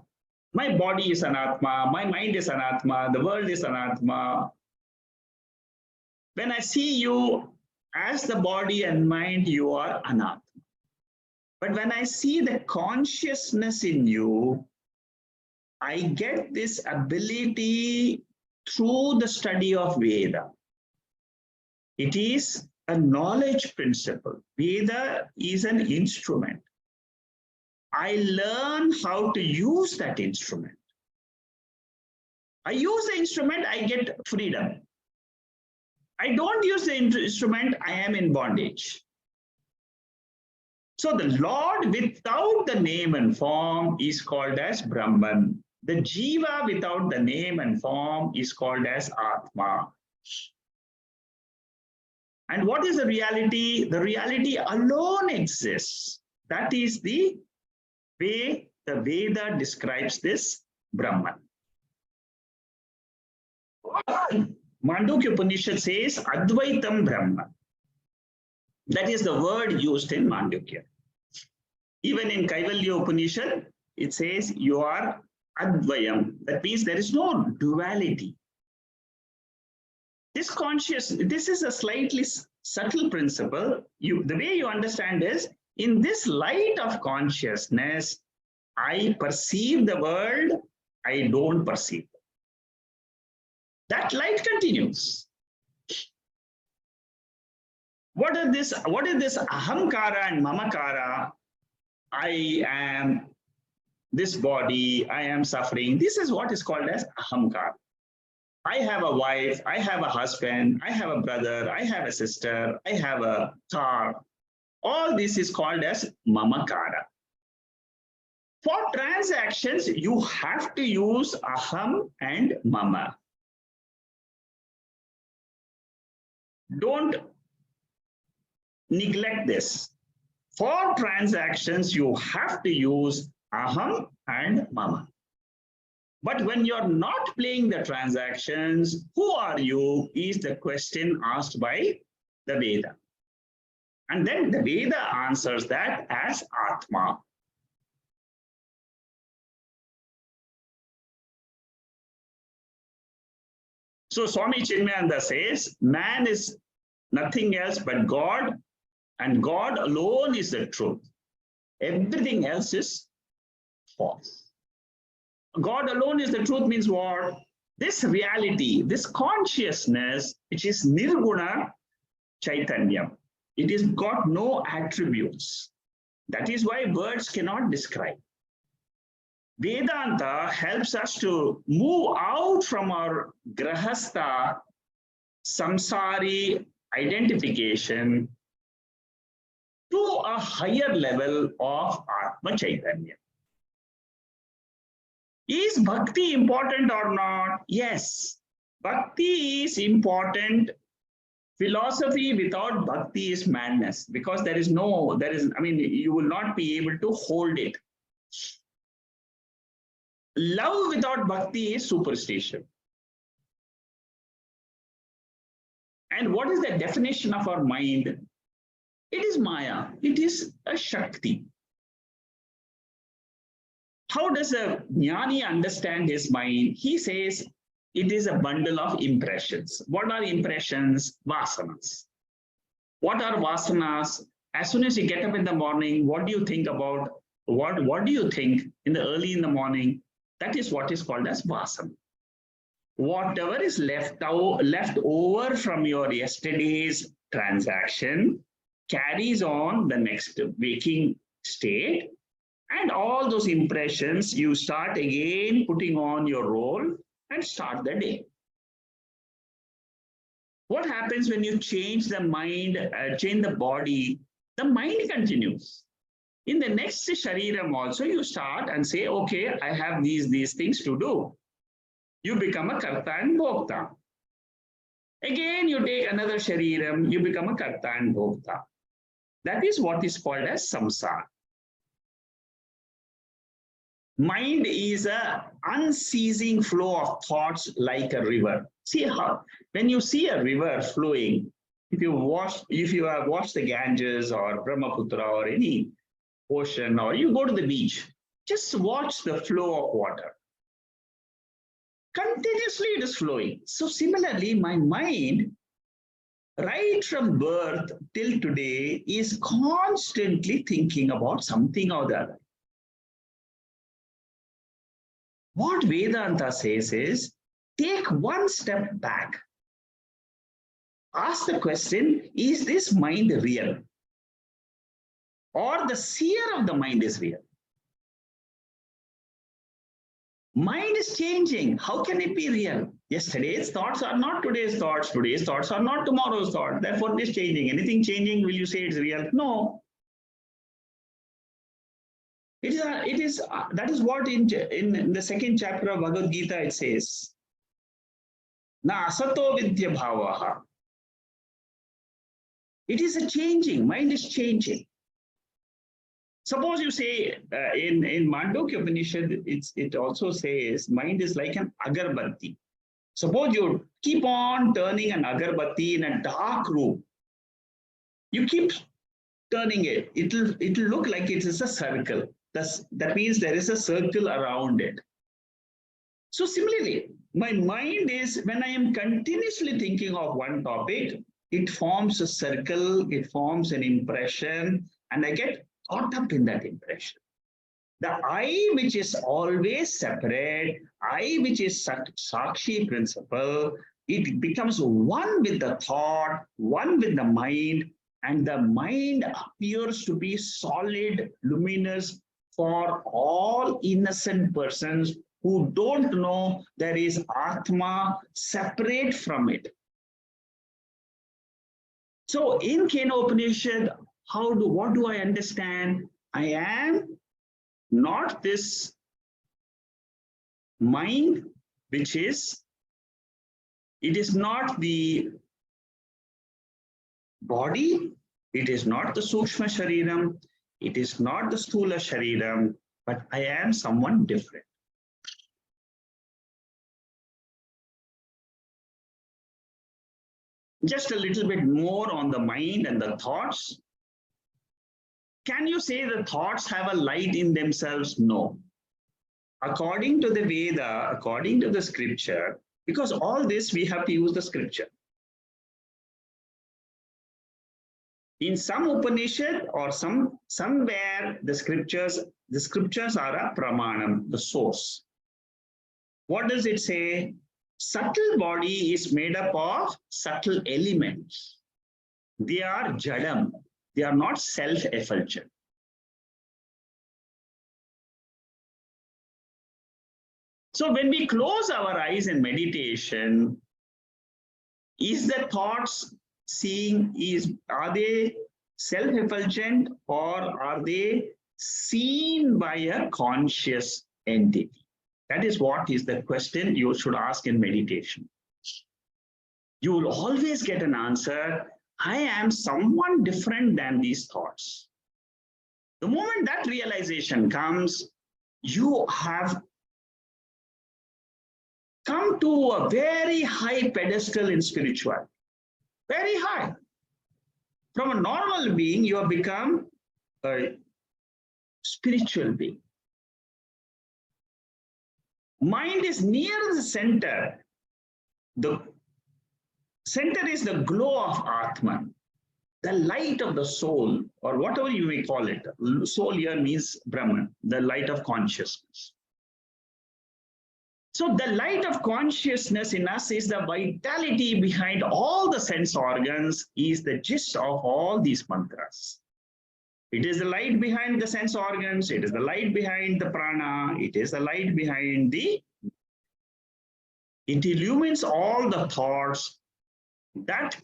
My body is anatma, my mind is anatma, the world is anatma. When I see you as the body and mind, you are anatma. But when I see the consciousness in you, I get this ability through the study of Veda. It is a knowledge principle. Veda is an instrument. I learn how to use that instrument. I use the instrument, I get freedom. I don't use the instrument, I am in bondage. So the Lord without the name and form is called as Brahman. The Jiva without the name and form is called as Atma. And what is the reality? The reality alone exists. That is the way the Veda describes this Brahman. Mandukya Upanishad says Advaitam Brahma. That is the word used in Mandukya. Even in Kaivalya Upanishad, it says you are Advayam. That means there is no duality. This is a slightly subtle principle. The way you understand is, in this light of consciousness, I perceive the world, I don't perceive. That light continues. What is this ahamkara and mamakara? I am this body, I am suffering. This is what is called as ahamkara. I have a wife, I have a husband, I have a brother, I have a sister, I have a car. All this is called as mamakara. For transactions, you have to use aham and mama. Don't neglect this. For transactions, you have to use aham and mama. But when you're not playing the transactions, who are you is the question asked by the Veda. And then the Veda answers that as Atma. So Swami Chinmayananda says, man is nothing else but God, and God alone is the truth. Everything else is false. God alone is the truth means what? This reality, this consciousness, which is Nirguna Chaitanya, it has got no attributes. That is why words cannot describe. Vedanta helps us to move out from our grahastha, samsari identification to a higher level of Atma Chaitanya. Is bhakti important or not? Yes, bhakti is important Philosophy without bhakti is madness, because you will not be able to hold it. Love without bhakti is superstition. And what is the definition of our mind? It is Maya. It is a Shakti. How does a jnani understand his mind? He says it is a bundle of impressions. What are impressions? Vasanas. What are vasanas? As soon as you get up in the morning, what do you think about? What do you think early in the morning? That is what is called as vasana. Whatever is left over from your yesterday's transaction carries on the next waking state, and all those impressions you start again putting on your role and start the day. What happens when you change the mind, change the body? The mind continues. In the next shariram also, you start and say, okay, I have these things to do. You become a karta and bhokta. Again, you take another shariram, you become a karta and bhokta. That is what is called as samsara. Mind is an unceasing flow of thoughts like a river. See how, when you see a river flowing, if you have watched the Ganges or Brahmaputra or any ocean, or you go to the beach, just watch the flow of water. Continuously it is flowing. So similarly, my mind, right from birth till today, is constantly thinking about something or the other. What Vedanta says is, take one step back. Ask the question, is this mind real? Or the seer of the mind is real? Mind is changing. How can it be real? Yesterday's thoughts are not today's thoughts. Today's thoughts are not tomorrow's thoughts. Therefore, it is changing. Anything changing, will you say it's real? No. That is what in the second chapter of Bhagavad Gita it says. Na asato vidya bhavaha. It is a changing. Mind is changing. Suppose you say in Mandukya Upanishad, it also says mind is like an agarbatti. Suppose you keep on turning an agarbatti in a dark room. You keep turning it. It'll look like it is a circle. That means there is a circle around it. So similarly, my mind is, when I am continuously thinking of one topic, it forms a circle, it forms an impression, and I get caught up in that impression. The I, which is always separate, I, which is Sakshi principle, it becomes one with the thought, one with the mind, and the mind appears to be solid, luminous for all innocent persons who don't know there is Atma separate from it. So in Keno Upanishad, what do I understand? I am not this mind, it is not the body, it is not the Sukshma Shariram, it is not the Sthula Shariram, but I am someone different. Just a little bit more on the mind and the thoughts. Can you say the thoughts have a light in themselves? No. According to the Veda, according to the scripture, because all this we have to use the scripture. In some Upanishad or somewhere the scriptures are a pramanam, the source. What does it say? Subtle body is made up of subtle elements. They are jadam. They are not self-effulgent. So when we close our eyes in meditation, is the thoughts are they self-effulgent or are they seen by a conscious entity? That is what is the question you should ask in meditation. you will always get an answer. I am someone different than these thoughts. The moment that realization comes, you have come to a very high pedestal in spirituality. Very high. From a normal being, you have become a spiritual being. Mind is near the center. The center is the glow of Atman, the light of the soul, or whatever you may call it. Soul here means Brahman, the light of consciousness. So the light of consciousness in us is the vitality behind all the sense organs, is the gist of all these mantras. It is the light behind the sense organs, it is the light behind the prana, it is the light behind the... It illumines all the thoughts. That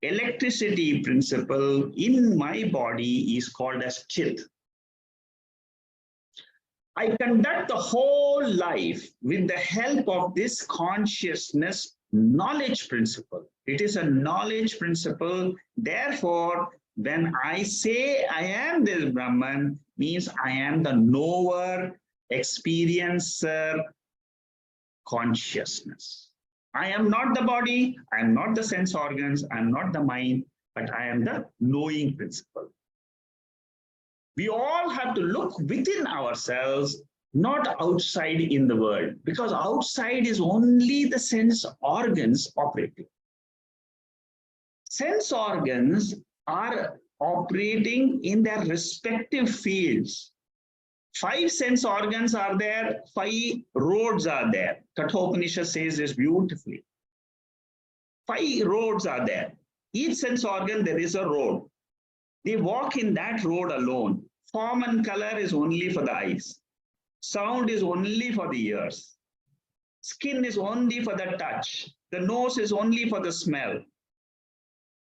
electricity principle in my body is called as Chit. I conduct the whole life with the help of this consciousness knowledge principle. It is a knowledge principle. Therefore, when I say I am this Brahman, means I am the knower, experiencer, consciousness. I am not the body, I am not the sense organs, I am not the mind, but I am the knowing principle. We all have to look within ourselves, not outside in the world, because outside is only the sense organs operating. Sense organs are operating in their respective fields. 5 sense organs are there, 5 roads are there. Keno Upanishad says this beautifully. 5 roads are there. Each sense organ, there is a road. They walk in that road alone. Form and color is only for the eyes. Sound is only for the ears. Skin is only for the touch. The nose is only for the smell.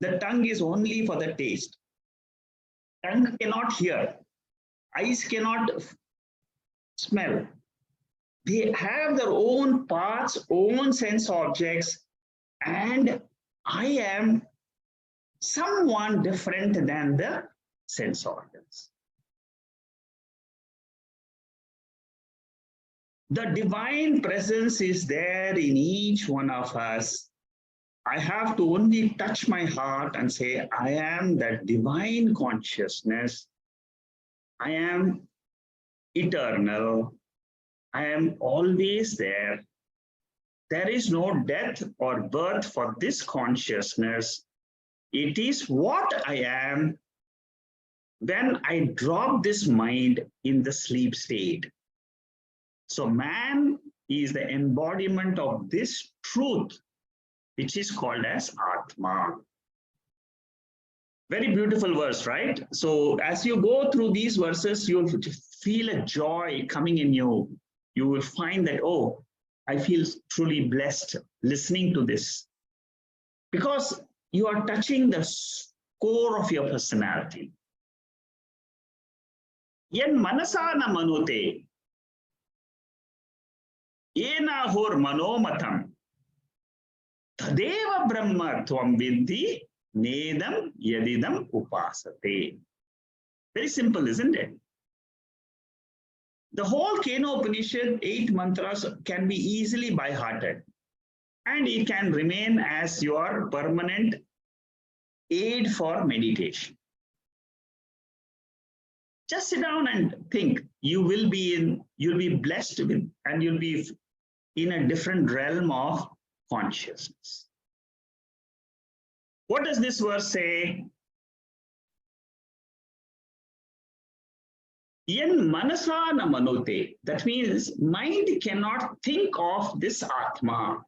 The tongue is only for the taste. Tongue cannot hear. Eyes cannot smell. They have their own parts, own sense objects, and I am someone different than the sense organs. The divine presence is there in each one of us. I have to only touch my heart and say, I am that divine consciousness. I am eternal. I am always there. There is no death or birth for this consciousness. It is what I am when I drop this mind in the sleep state. So man is the embodiment of this truth, which is called as Atma. Very beautiful verse, right? So as you go through these verses, you'll feel a joy coming in you. You will find that, oh, I feel truly blessed listening to this. Because you are touching the core of your personality. Yen manasa na manute, yena hor manomatam, tadeva brahma tvam vidhi nedam yadidam upasate. Very simple, isn't it? The whole Keno Upanishad, 8 mantras can be easily by-hearted, and it can remain as your permanent aid for meditation. Just sit down and think. You'll be blessed with, and you'll be in a different realm of consciousness. What does this verse say? Yen manasa na manote. That means mind cannot think of this Atma.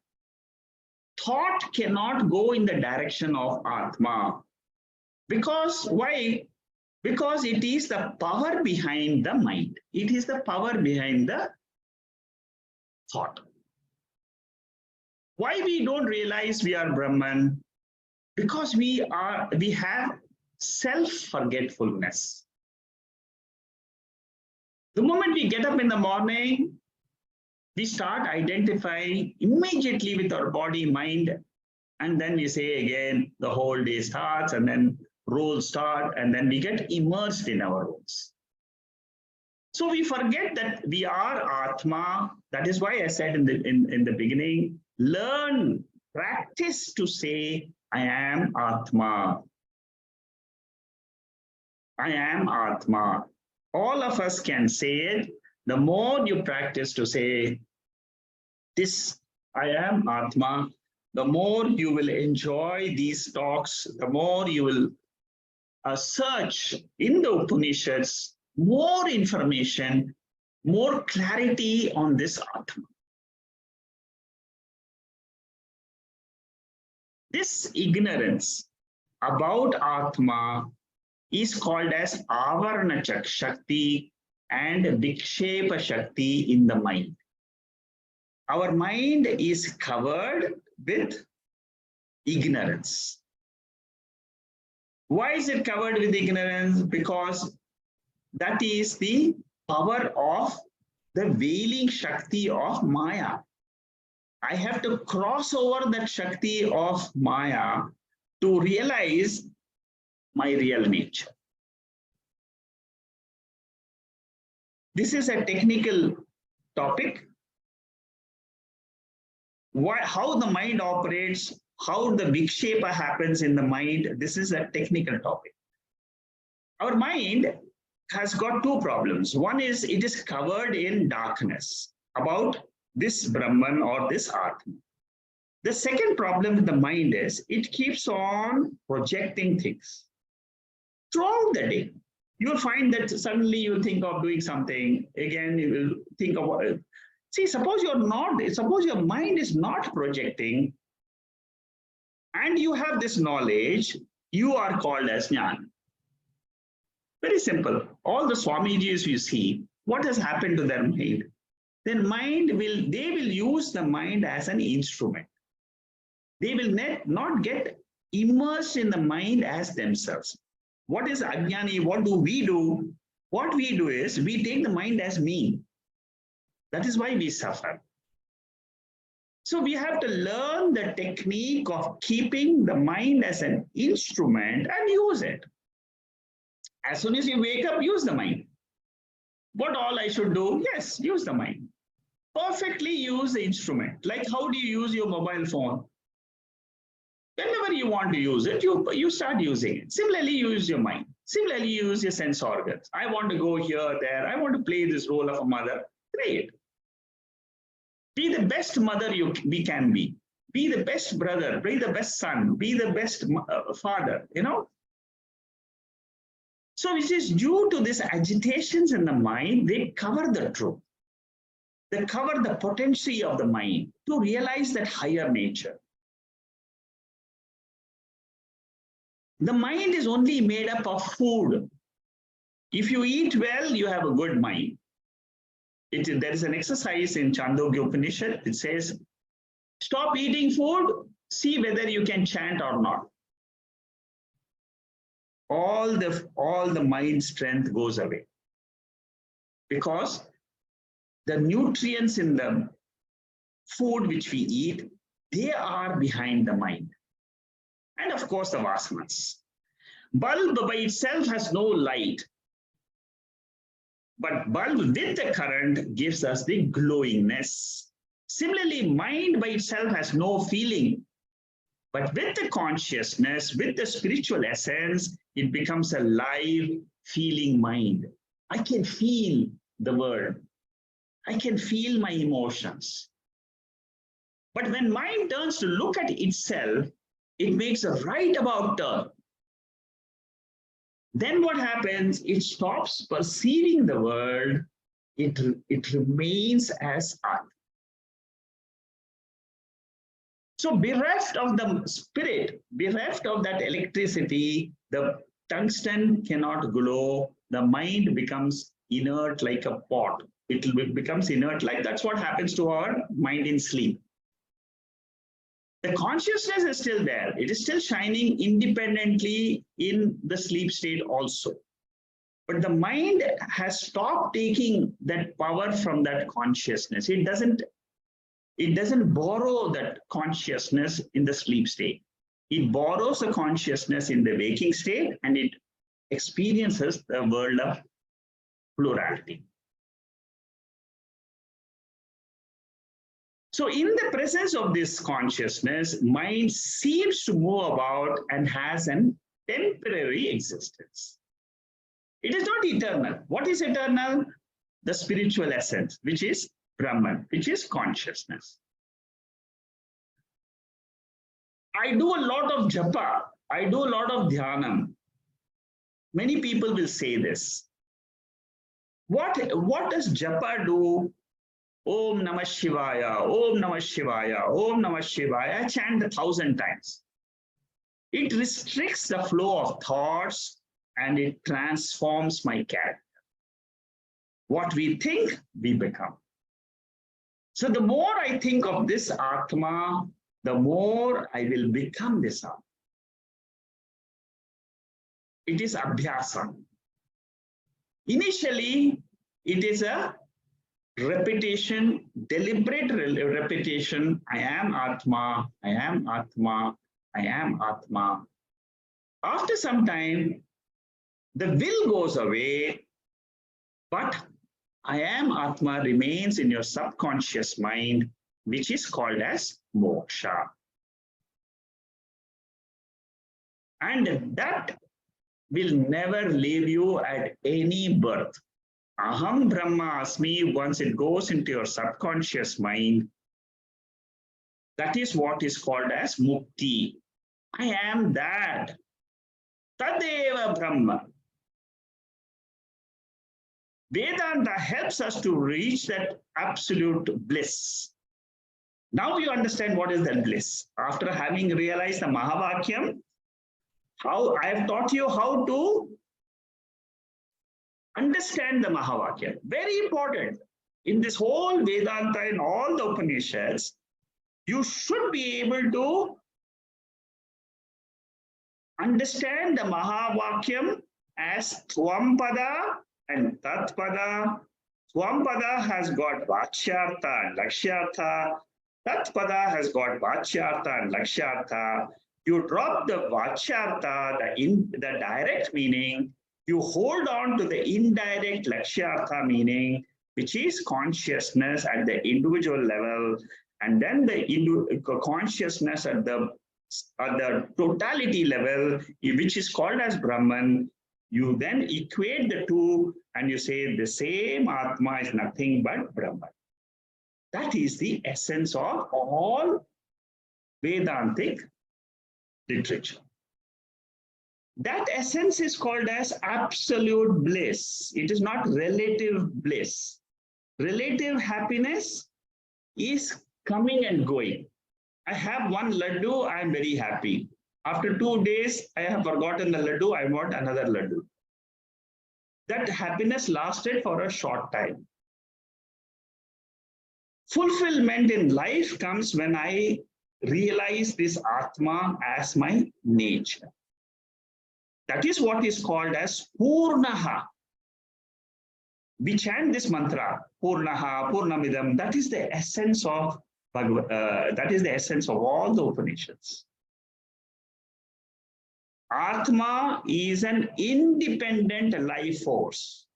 Thought cannot go in the direction of Atma. Because why? Because it is the power behind the mind. It is the power behind the thought. Why we don't realize we are Brahman? Because we have self-forgetfulness. The moment we get up in the morning, we start identifying immediately with our body, mind, And then we say again, the whole day starts, and then roles start, and then we get immersed in our roles. So we forget that we are Atma. That is why I said in the beginning, learn, practice to say, I am Atma. I am Atma. All of us can say it. The more you practice to say, this, I am Atma, the more you will enjoy these talks, the more you will search in the Upanishads, more information, more clarity on this Atma. This ignorance about Atma is called as Avarana Shakti and Vikshepa Shakti in the mind. Our mind is covered with ignorance. Why is it covered with ignorance? Because that is the power of the veiling Shakti of Maya. I have to cross over that Shakti of Maya to realize my real nature. This is a technical topic. How the mind operates, how the Vikshepa happens in the mind, this is a technical topic. Our mind has got two problems. One is it is covered in darkness about this Brahman or this Atma. The second problem with the mind is it keeps on projecting things. Throughout the day, you'll find that suddenly you'll think of doing something, again, you will think about it. See, suppose your mind is not projecting and you have this knowledge, you are called as Jnana. Very simple. All the Swamijis you see, what has happened to their mind? Their mind they will use the mind as an instrument. They will not get immersed in the mind as themselves. What is Ajnani? What do? What we do is we take the mind as me. That is why we suffer. So we have to learn the technique of keeping the mind as an instrument and use it. As soon as you wake up, use the mind. What all I should do? Yes, use the mind. Perfectly use the instrument. Like how do you use your mobile phone? Whenever you want to use it, you start using it. Similarly, use your mind. Similarly, use your sense organs. I want to go here, there. I want to play this role of a mother. Great. Be the best mother we can be. Be the best brother. Be the best son. Be the best father. You know. So it is due to these agitations in the mind, they cover the truth. They cover the potency of the mind to realize that higher nature. The mind is only made up of food. If you eat well, you have a good mind. There is an exercise in Chandogya Upanishad. It says, stop eating food, see whether you can chant or not. All the mind strength goes away. Because the nutrients in the food which we eat, they are behind the mind. And of course, the vasanas. Bulb by itself has no light. But bulb with the current gives us the glowingness. Similarly, mind by itself has no feeling. But with the consciousness, with the spiritual essence, it becomes a live, feeling mind. I can feel the world. I can feel my emotions. But when mind turns to look at itself, it makes a right about turn. Then what happens? It stops perceiving the world. It remains as art. So bereft of the spirit, bereft of that electricity, the tungsten cannot glow. The mind becomes inert like a pot. It becomes inert like that's what happens to our mind in sleep. The consciousness is still there. It is still shining independently in the sleep state also. But the mind has stopped taking that power from that consciousness. It It doesn't borrow that consciousness in the sleep state. It borrows the consciousness in the waking state and it experiences the world of plurality. So in the presence of this consciousness, mind seems to move about and has an temporary existence. It is not eternal. What is eternal? The spiritual essence, which is Brahman, which is consciousness. I do a lot of japa. I do a lot of dhyanam. Many people will say this. What does japa do? Om Namah Shivaya, Om Namah Shivaya, Om Namah Shivaya. I chant 1,000 times. It restricts the flow of thoughts and it transforms my character. What we think, we become. So the more I think of this Atma, the more I will become this Atma. It is Abhyasa. Initially, it is a repetition, deliberate repetition. I am Atma, I am Atma, I am Atma. After some time, the will goes away, but I am Atma remains in your subconscious mind, which is called as moksha. And that will never leave you at any birth. Aham Brahma Asmi, once it goes into your subconscious mind, that is what is called as mukti. I am that. Tadeva Brahma. Vedanta helps us to reach that absolute bliss. Now you understand what is that bliss. After having realized the Mahavakyam, how I have taught you how to understand the Mahavakyam. Very important. In this whole Vedanta, in all the Upanishads, you should be able to understand the Mahavakyam as Twampada and Tatpada. Swampada has got Vachyartha and Lakshyartha. Tatpada has got Vachyartha and Lakshyartha. You drop the Vachyartha, the direct meaning, you hold on to the indirect Lakshyartha meaning, which is consciousness at the individual level, and then the consciousness at the totality level, which is called as Brahman. You then equate the two and you say the same Atma is nothing but Brahman. That is the essence of all Vedantic literature. That essence is called as absolute bliss. It is not relative bliss. Relative happiness is coming and going. I have one laddu, I am very happy. After 2 days, I have forgotten the laddu, I want another laddu. That happiness lasted for a short time. Fulfillment in life comes when I realize this Atma as my nature. That is what is called as Purnaha. We chant this mantra, Purnaha, Purnamidam. That is the essence of that is the essence of all the Upanishads. Atma is an independent life force.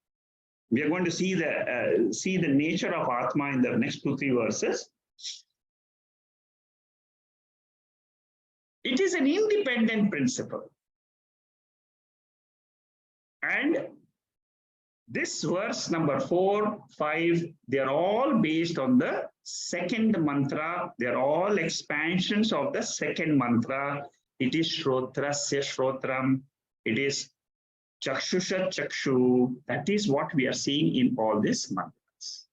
We are going to see the nature of Atma in the next 2-3 verses. It is an independent principle. And this verse number 4, 5, they're all based on the second mantra. They're all expansions of the second mantra. It is Shrotrasya Shrotram. It is Chakshusha Chakshu. That is what we are seeing in all these mantras.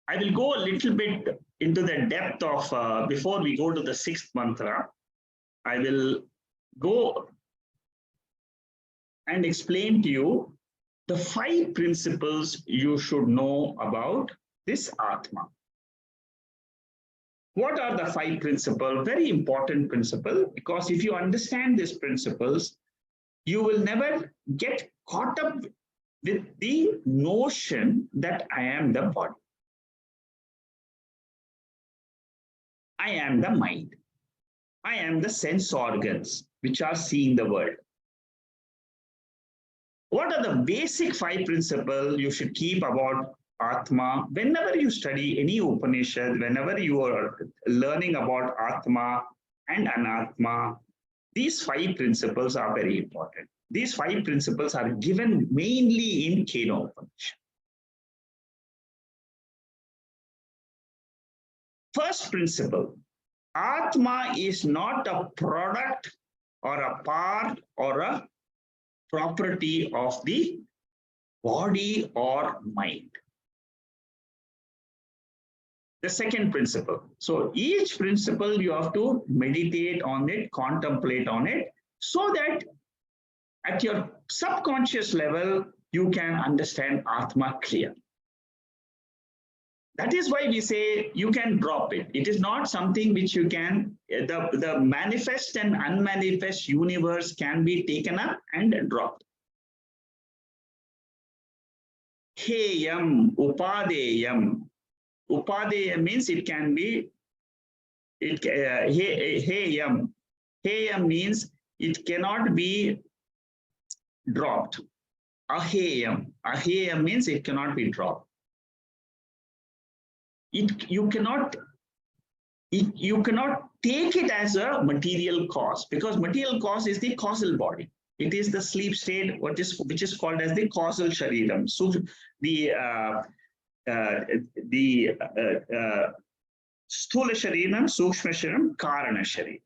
I will go a little bit into the depth of, before we go to the 6th mantra, I will go and explain to you the 5 principles you should know about this Atma. What are the 5 principles? Very important principle, because if you understand these principles, you will never get caught up with the notion that I am the body. I am the mind. I am the sense organs which are seeing the world. What are the basic 5 principles you should keep about Atma? Whenever you study any Upanishad, whenever you are learning about Atma and Anatma, these 5 principles are very important. These 5 principles are given mainly in Keno Upanishad. First principle, Atma is not a product or a part or a property of the body or mind. The second principle. So each principle you have to meditate on it, contemplate on it, so that at your subconscious level, you can understand Atma clear. That is why we say you can drop it. It is not something which you can, the manifest and unmanifest universe can be taken up and dropped. Heyam, upadeyam. Upadeyam means it can be, heyam. Heyam means it cannot be dropped. Aheyam. Aheyam means it cannot be dropped. You cannot take it as a material cause, because material cause is the causal body. It is the sleep state, which is called as the causal shariram. So the sthula shariram, sukshma shariram, karana shariram.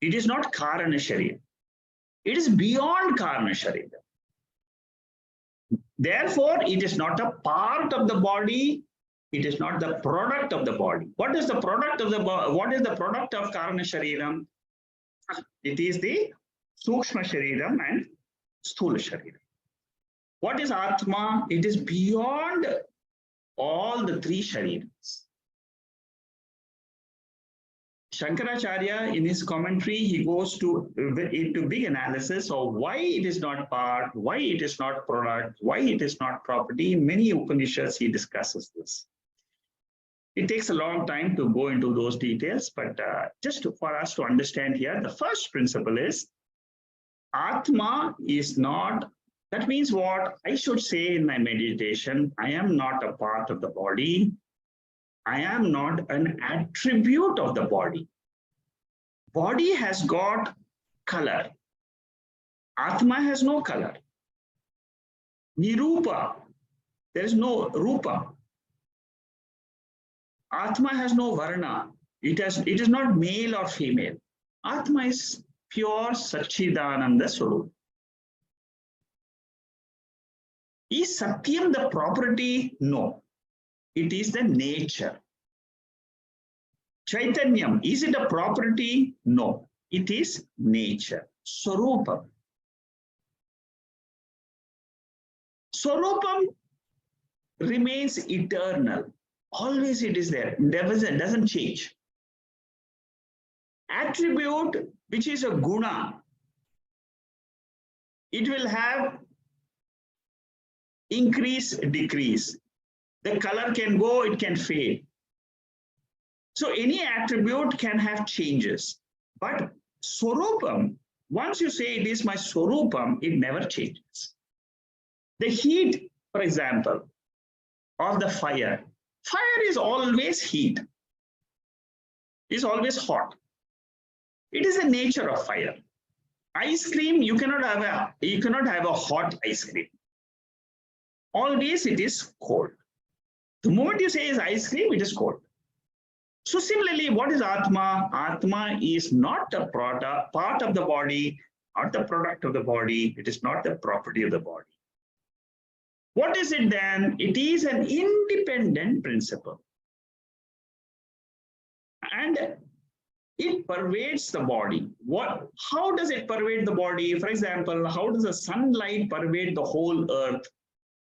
It is not karana shariram. It is beyond karana shariram. Therefore, it is not a part of the body. It is not the product of the body. What is the product of the body? What is the product of Karana Shariram? It is the Sukshma Shariram and Sthula Shariram. What is Atma? It is beyond all the 3 Sharirams. Shankaracharya, in his commentary, he goes into big analysis of why it is not part, why it is not product, why it is not property. In many Upanishads, he discusses this. It takes a long time to go into those details, but just for us to understand here, the first principle is Atma is not, that means what I should say in my meditation, I am not a part of the body. I am not an attribute of the body. Body has got color. Atma has no color. Nirupa, there is no rupa. Atma has no varna. It is not male or female. Atma is pure Satchidananda Swarup. Is Satyam the property? No. It is the nature. Chaitanyam, is it a property? No. It is nature. Swarupam. Swarupam remains eternal. Always it is there. It doesn't change. Attribute, which is a guna, it will have increase, decrease. The color can go, it can fade. So any attribute can have changes. But Swarupam, once you say it is my Swarupam, it never changes. The heat, for example, of the fire. Fire is always heat. It's always hot. It is the nature of fire. Ice cream, you cannot have a hot ice cream. Always it is cold. The moment you say is ice cream, it is cold. So similarly, what is Atma? Atma is not a part of the body, not the product of the body. It is not the property of the body. What is it then? It is an independent principle. And it pervades the body. How does it pervade the body? For example, how does the sunlight pervade the whole earth?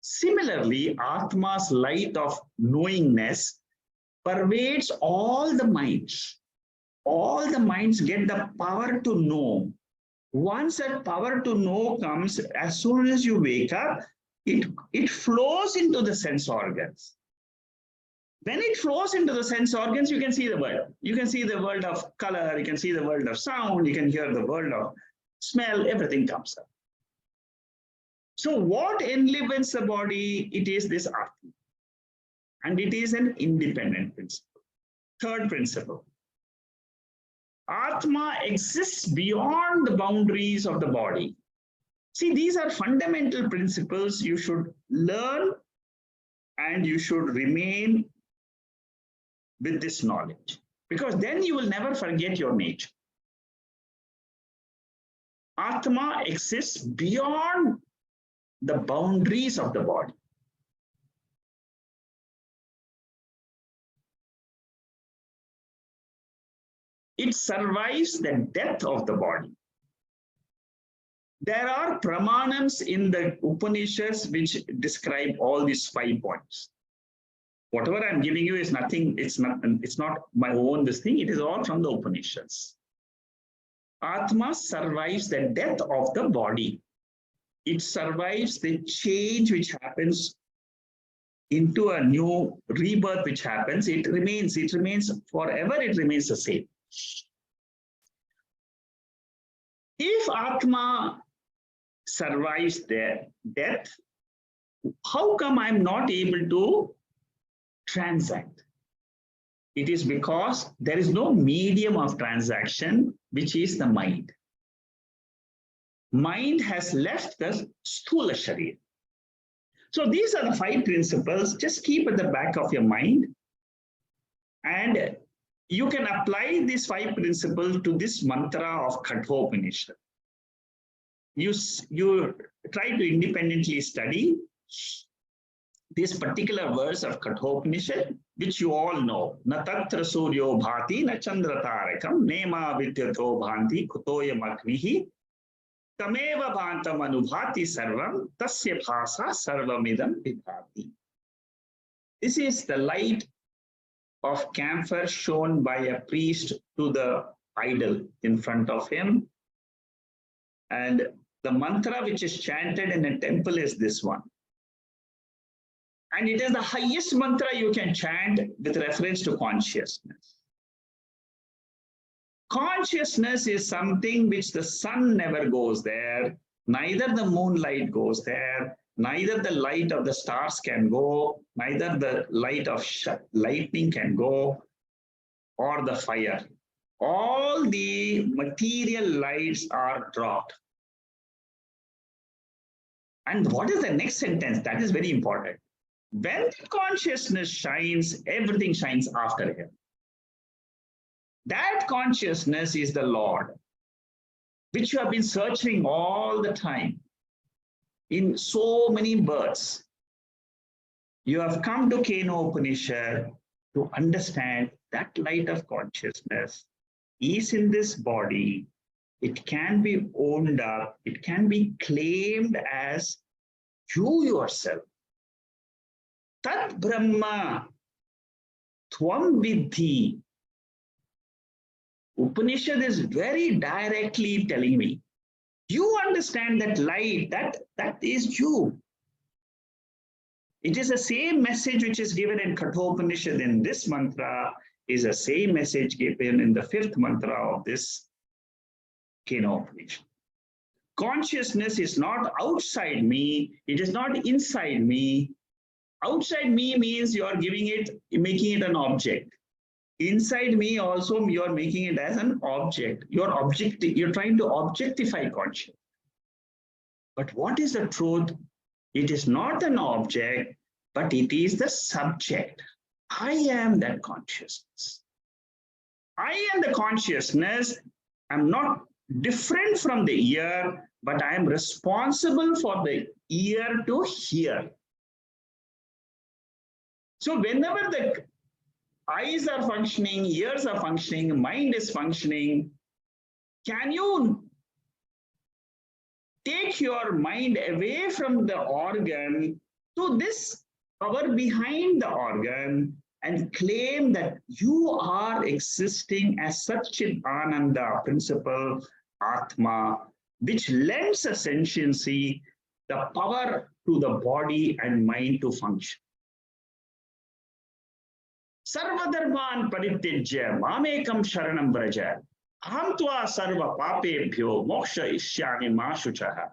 Similarly, Atma's light of knowingness pervades all the minds. All the minds get the power to know. Once that power to know comes, as soon as you wake up, it flows into the sense organs. When it flows into the sense organs, you can see the world. You can see the world of color, you can see the world of sound, you can hear the world of smell, everything comes up. So what enlivens the body? It is this Atma. And it is an independent principle. Third principle. Atma exists beyond the boundaries of the body. See, these are fundamental principles you should learn and you should remain with this knowledge, because then you will never forget your nature. Atma exists beyond the boundaries of the body. It survives the death of the body. There are pramanams in the Upanishads which describe all these 5 points. Whatever I'm giving you is nothing, it's not my own this thing, it is all from the Upanishads. Atma survives the death of the body. It survives the change which happens into a new rebirth which happens. It remains forever, it remains the same. If Atma survives their death, how come I'm not able to transact? It is because there is no medium of transaction, which is the mind. Mind has left the sthula sharira. So these are the 5 principles. Just keep at the back of your mind. And you can apply these 5 principles to this mantra of Keno Upanishad. You try to independently study this particular verse of Keno Upanishad, which you all know. Na tatra suryo bhati na chandra tarakam nema vidyato bhanti kutoyam agnihi tameva bhantam anubhati sarvam tasya bhasa sarvamidam vidhati. This is the light of camphor shown by a priest to the idol in front of him. And the mantra which is chanted in a temple is this one. And it is the highest mantra you can chant with reference to consciousness. Consciousness is something which the sun never goes there, neither the moonlight goes there, neither the light of the stars can go, neither the light of lightning can go, or the fire. All the material lights are dropped. And what is the next sentence? That is very important. When consciousness shines, everything shines after him. That consciousness is the Lord, which you have been searching all the time. In so many births, you have come to Keno Upanishad to understand that light of consciousness is in this body. It can be owned up. It can be claimed as you yourself. Tat Brahma Tvam Vidhi. Upanishad is very directly telling me, you understand that light, that is you. It is the same message which is given in Keno Upanishad in this mantra, is the same message given in the 5th mantra of this Keno Upanishad. Consciousness is not outside me, it is not inside me. Outside me means you are making it an object. Inside me also you are making it as an object. You're trying to objectify consciousness. But what is the truth? It is not an object, but it is the subject. I am that consciousness. I am the consciousness. I'm not different from the ear, but I am responsible for the ear to hear. So whenever the eyes are functioning, ears are functioning, mind is functioning, can you take your mind away from the organ to this power behind the organ and claim that you are existing as such an Ananda principle, Atma, which lends a sentiency, the power to the body and mind to function. Sarvadharman parityajya mamekam sharanam vraja. Aham tva sarva papebhyo moksha ishyami ma shuchaha.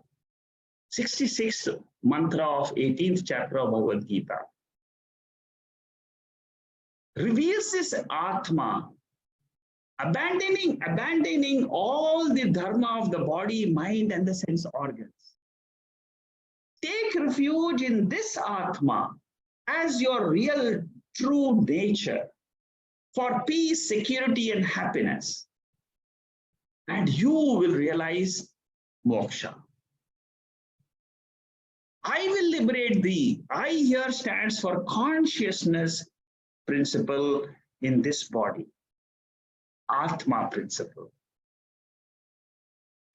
66th mantra of 18th chapter of Bhagavad Gita reveals this Atma, abandoning all the dharma of the body, mind, and the sense organs. Take refuge in this Atma as your real true nature for peace, security, and happiness. And you will realize moksha. I will liberate thee. I here stands for consciousness principle in this body. Atma principle.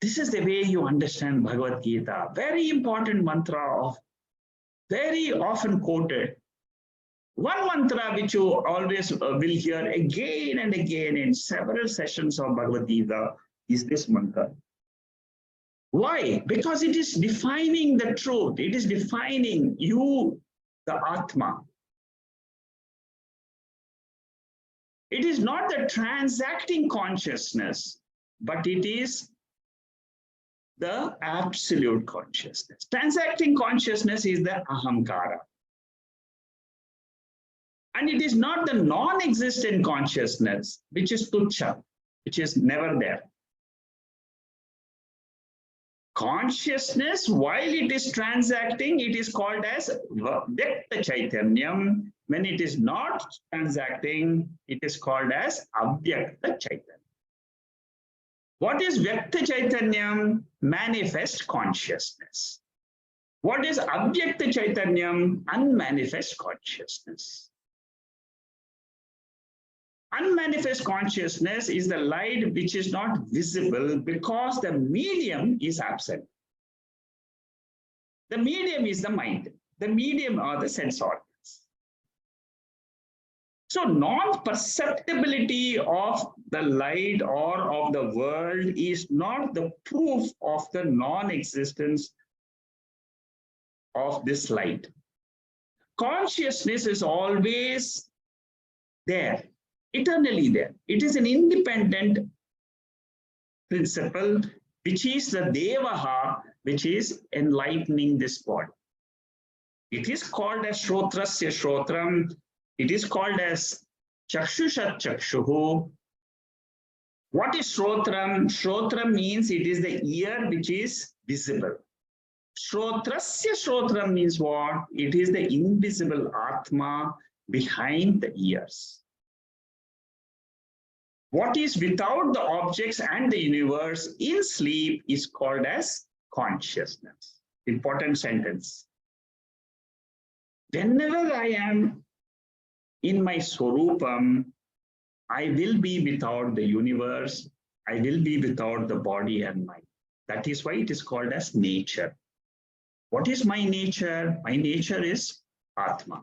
This is the way you understand Bhagavad Gita. Very important mantra of very often quoted. One mantra which you always will hear again and again in several sessions of Bhagavad Gita is this mantra. Why? Because it is defining the truth. It is defining you, the Atma. It is not the transacting consciousness, but it is the absolute consciousness. Transacting consciousness is the ahamkara. And it is not the non-existent consciousness, which is tuchha, which is never there. Consciousness, while it is transacting, it is called as Vyakta Chaitanyam. When it is not transacting, it is called as Avyakta Chaitanyam. What is Vyakta Chaitanyam? Manifest consciousness. What is Avyakta Chaitanyam? Unmanifest consciousness. Unmanifest consciousness is the light which is not visible because the medium is absent. The medium is the mind. The medium are the sense organs. So non-perceptibility of the light or of the world is not the proof of the non-existence of this light. Consciousness is always there. Eternally there. It is an independent principle, which is the Devaha, which is enlightening this body. It is called as Shrotrasya Shrotram. It is called as Chakshushat Chakshuhu. What is Shrotram? Shrotram means it is the ear which is visible. Shrotrasya Shrotram means what? It is the invisible Atma behind the ears. What is without the objects and the universe in sleep is called as consciousness. Important sentence. Whenever I am in my Swarupam, I will be without the universe. I will be without the body and mind. That is why it is called as nature. What is my nature? My nature is Atma.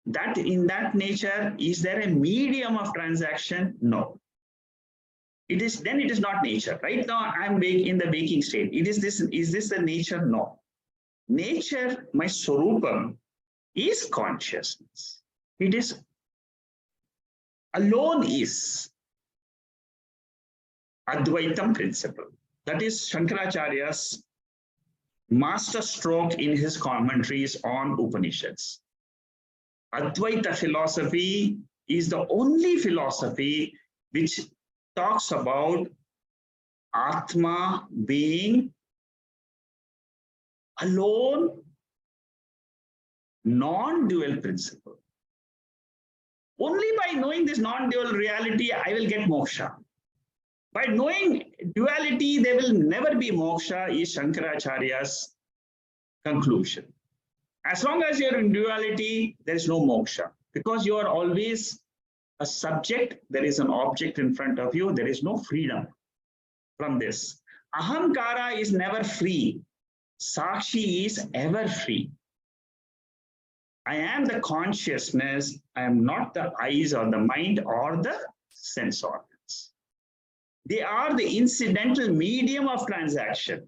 That in that nature, is there a medium of transaction? No. It is then it is not nature. Right now, I'm in the waking state. Is this the nature? No. Nature, my Swarupam, is consciousness. It is alone is Advaitam principle. That is Shankaracharya's master stroke in his commentaries on Upanishads. Advaita philosophy is the only philosophy which talks about Atma being alone, non-dual principle. Only by knowing this non-dual reality, I will get moksha. By knowing duality, there will never be moksha, is Shankaracharya's conclusion. As long as you're in duality, there is no moksha, because you are always a subject, there is an object in front of you, there is no freedom from this. Ahamkara is never free. Sakshi is ever free. I am the consciousness, I am not the eyes or the mind or the sense organs. They are the incidental medium of transaction.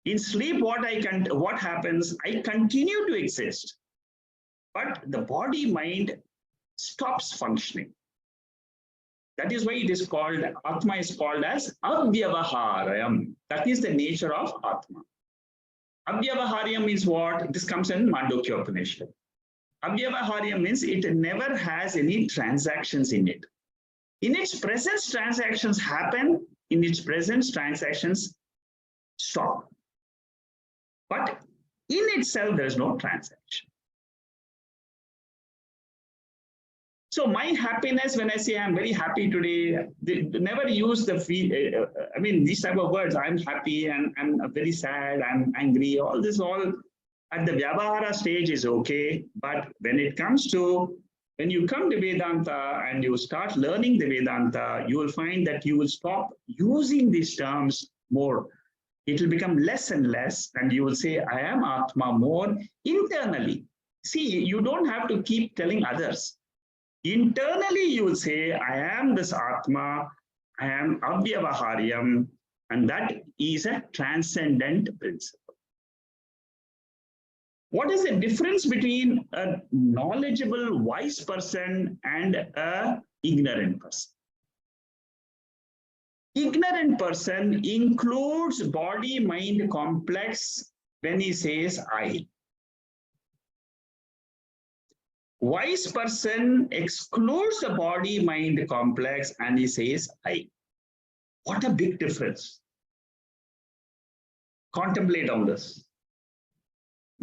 In sleep, what happens? I continue to exist, but the body mind stops functioning. That is why it is called, Atma is called as Avyavaharyam. That is the nature of Atma. Avyavaharyam means what? This comes in Mandukya Upanishad. Avyavaharyam means it never has any transactions in it. In its presence, transactions happen. In its presence, transactions stop. But in itself, there is no transaction. So my happiness, when I say I'm very happy today, they never use the these type of words. I'm happy and I'm very sad, I'm angry. All this, all at the Vyavahara stage is okay. But when it comes to, when you come to Vedanta and you start learning the Vedanta, you will find that you will stop using these terms more. It will become less and less, and you will say, I am Atma more internally. See, you don't have to keep telling others. Internally, you will say, I am this Atma, I am Avyavaharyam, and that is a transcendent principle. What is the difference between a knowledgeable, wise person and an ignorant person? Ignorant person includes body-mind complex when he says I. Wise person excludes the body-mind complex and he says I. What a big difference. Contemplate on this.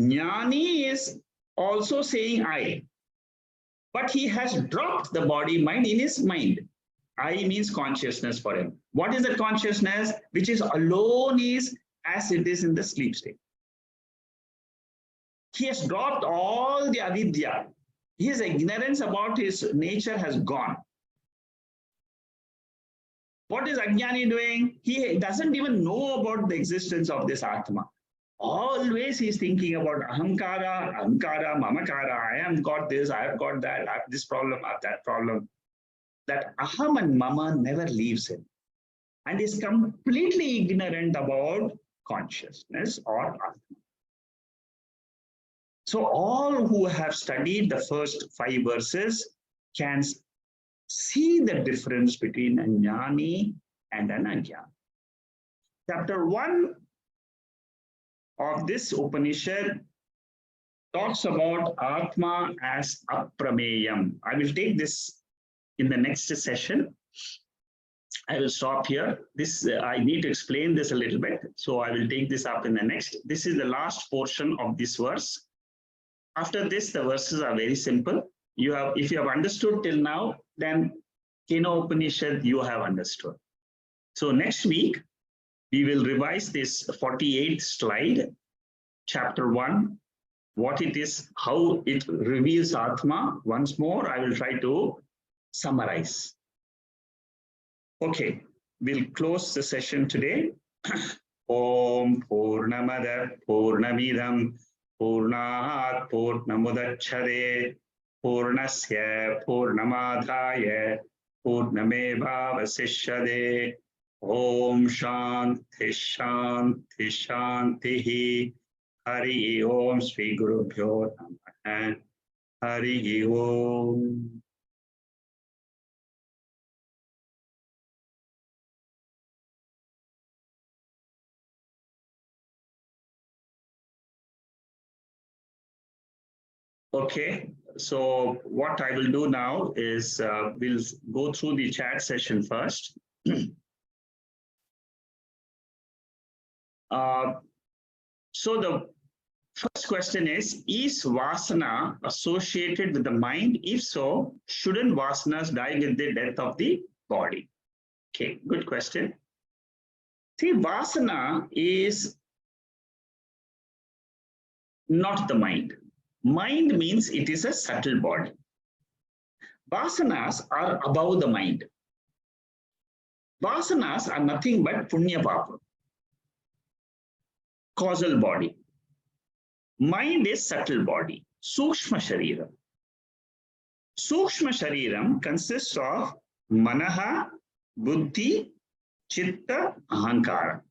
Jnani is also saying I, but he has dropped the body-mind in his mind. I means consciousness for him. What is the consciousness? Which is alone is as it is in the sleep state. He has dropped all the avidya. His ignorance about his nature has gone. What is Ajnani doing? He doesn't even know about the existence of this Atma. Always he's thinking about ahamkara, ahamkara, mamakara. I have got this, I have got that, I have this problem, I have that problem. That aham and mama never leaves him. And is completely ignorant about consciousness or Atma. So all who have studied the first 5 verses can see the difference between a jnani and an ajnani. Chapter 1 of this Upanishad talks about Atma as aprameyam. I will take this in the next session. I will stop here. This I need to explain this a little bit, so I will take this up in the next. This is the last portion of this verse. After this, the verses are very simple. If you have understood till now, then Keno Upanishad you have understood. So next week, we will revise this 48th slide, chapter 1, what it is, how it reveals Atma. Once more, I will try to summarize. Okay, we'll close the session today. Om Purnamada Purnamidam Purnat Purnamudachade Purnasya Purnamadhaya Purnameva Vasishyade. Om Shanti Shanti Shanti. Hari Om Sri Guru Bhyo Namaha. Hari Om. Okay, so what I will do now is we'll go through the chat session first. So the first question is Vasana associated with the mind? If so, shouldn't Vasanas die with the death of the body? Okay, good question. See, Vasana is not the mind. Mind means it is a subtle body. Vasanas are above the mind. Vasanas are nothing but punya papa, causal body. Mind is subtle body, Sukshma Shariram. Sukshma Shariram consists of Manaha, Buddhi, Chitta, Ahankara.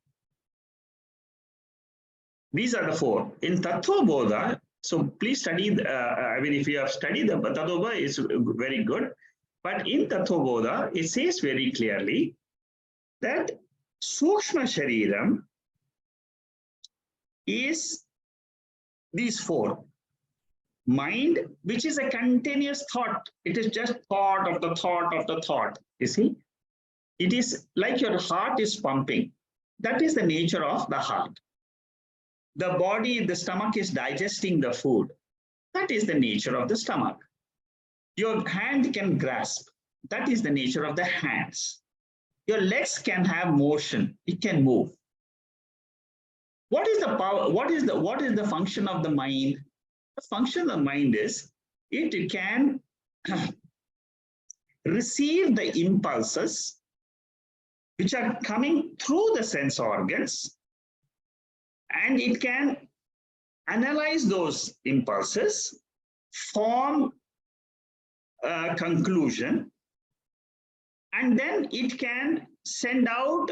These are the four. In Tattva Bodha, so please study, I mean, if you have studied the Tattva Bodha, it's very good. But in Tattva Bodha, it says very clearly that Sukshma Shariram is these four. Mind, which is a continuous thought. It is just thought of the thought of the thought. You see, it is like your heart is pumping. That is the nature of the heart. The body, the stomach is digesting the food. That is the nature of the stomach. Your hand can grasp. That is the nature of the hands. Your legs can have motion. It can move. What is the power? What is the function of the mind? The function of the mind is it can receive the impulses which are coming through the sense organs, and it can analyze those impulses, form a conclusion, and then it can send out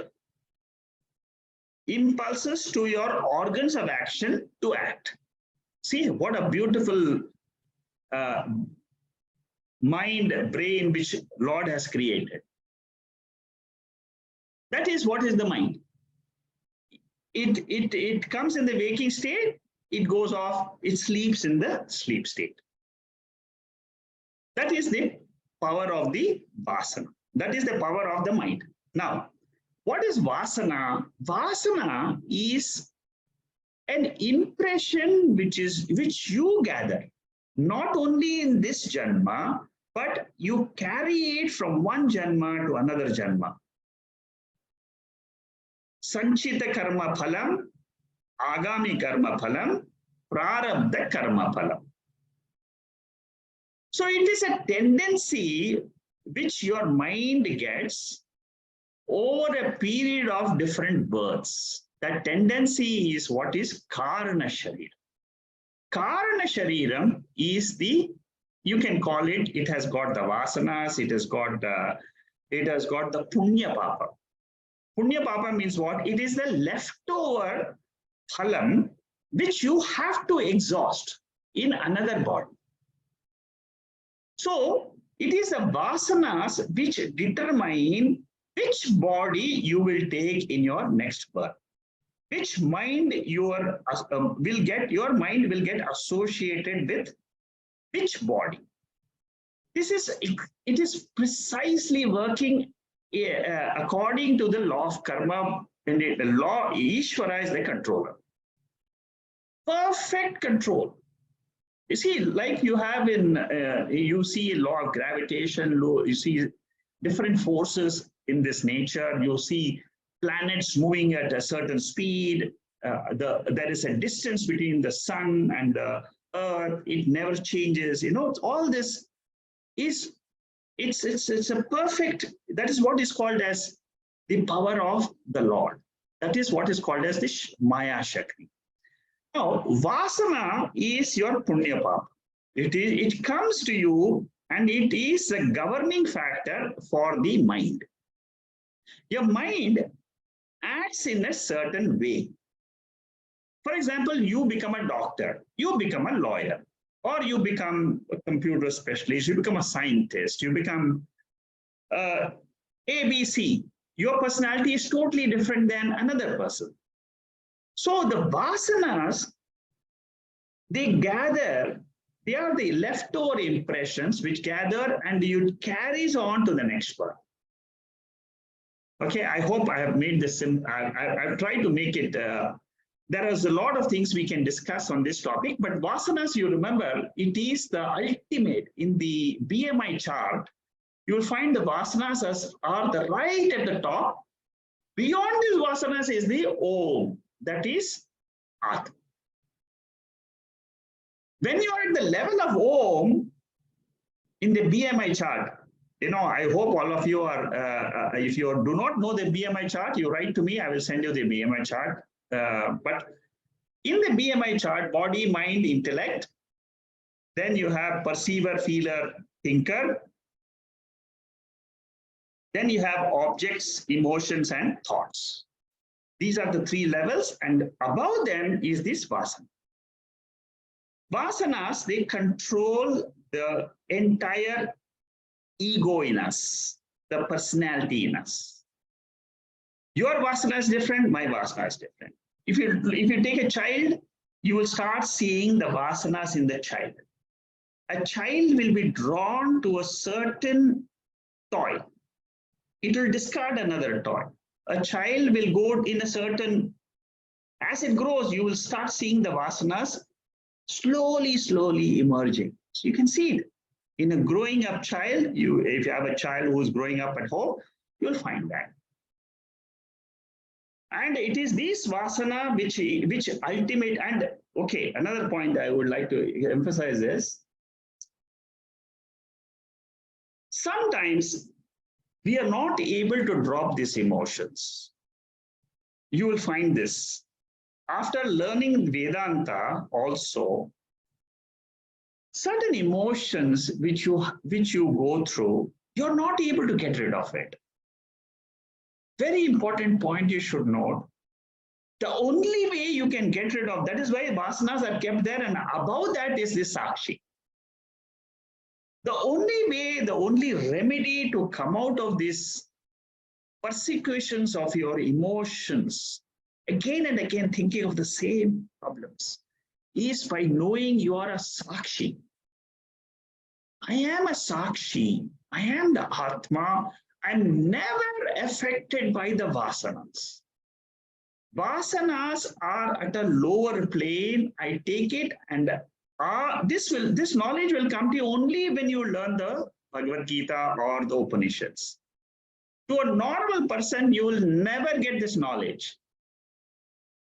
impulses to your organs of action to act. See what a beautiful mind, brain which Lord has created. That is what is the mind. It comes in the waking state, it goes off, it sleeps in the sleep state. That is the power of the vasana. That is the power of the mind. Now, what is vasana? Vasana is an impression which you gather, not only in this janma, but you carry it from one janma to another janma. Sanchita karma phalam, agami karma phalam, prarabdha karma phalam. So it is a tendency which your mind gets over a period of different births. That tendency is what is Karana Shariram. Karana Shariram is you can call it, it has got the vasanas, it has got the punya papa. Punya papa means what? It is the leftover phalam which you have to exhaust in another body. So it is the vasanas which determine which body you will take in your next birth. Which mind your mind will get associated with which body. It is precisely working according to the law of karma. And the law, Ishvara is the controller. Perfect control. You see, like you have you see law of gravitation, you see different forces in this nature, you see planets moving at a certain speed, there is a distance between the sun and the earth, it never changes, all this is, it's a perfect, that is what is called as the power of the Lord. That is what is called as the Maya Shakti. Now, Vasana is your Punya Papa. It comes to you and it is a governing factor for the mind. Your mind acts in a certain way. For example, you become a doctor, you become a lawyer, or you become a computer specialist, you become a scientist, you become ABC. Your personality is totally different than another person. So the vasanas, they gather, they are the leftover impressions which gather and it carries on to the next birth. Okay, I hope I have made this, I've tried to make it, there is a lot of things we can discuss on this topic, but vasanas, you remember, it is the ultimate. In the BMI chart, you will find the vasanas are the right at the top. Beyond these vasanas is the Om, that is Atma. When you are at the level of Om in the BMI chart, I hope all of you are, if you do not know the BMI chart, you write to me, I will send you the BMI chart. But in the BMI chart, body, mind, intellect, then you have perceiver, feeler, thinker. Then you have objects, emotions, and thoughts. These are the three levels, and above them is this vasana. Vasanas, they control the entire ego in us, the personality in us. Your vasana is different, my vasana is different. If you take a child, you will start seeing the vasanas in the child. A child will be drawn to a certain toy. It will discard another toy. A child will go in a certain, as it grows, you will start seeing the vasanas slowly emerging. So you can see it. In a growing up child, if you have a child who is growing up at home, you'll find that. And it is this vasana which ultimate, and okay, another point I would like to emphasize is, sometimes we are not able to drop these emotions. You will find this. After learning Vedanta also, certain emotions which you go through, you're not able to get rid of it. Very important point you should note. The only way you can get rid of, that is why vasanas are kept there, and above that is the sakshi. The only way, the only remedy to come out of these persecutions of your emotions, again and again thinking of the same problems, is by knowing you are a sakshi. I am a sakshi. I am the Atma. I'm never affected by the vasanas. Vasanas are at a lower plane. I take it, and this knowledge will come to you only when you learn the Bhagavad Gita or the Upanishads. To a normal person, you will never get this knowledge.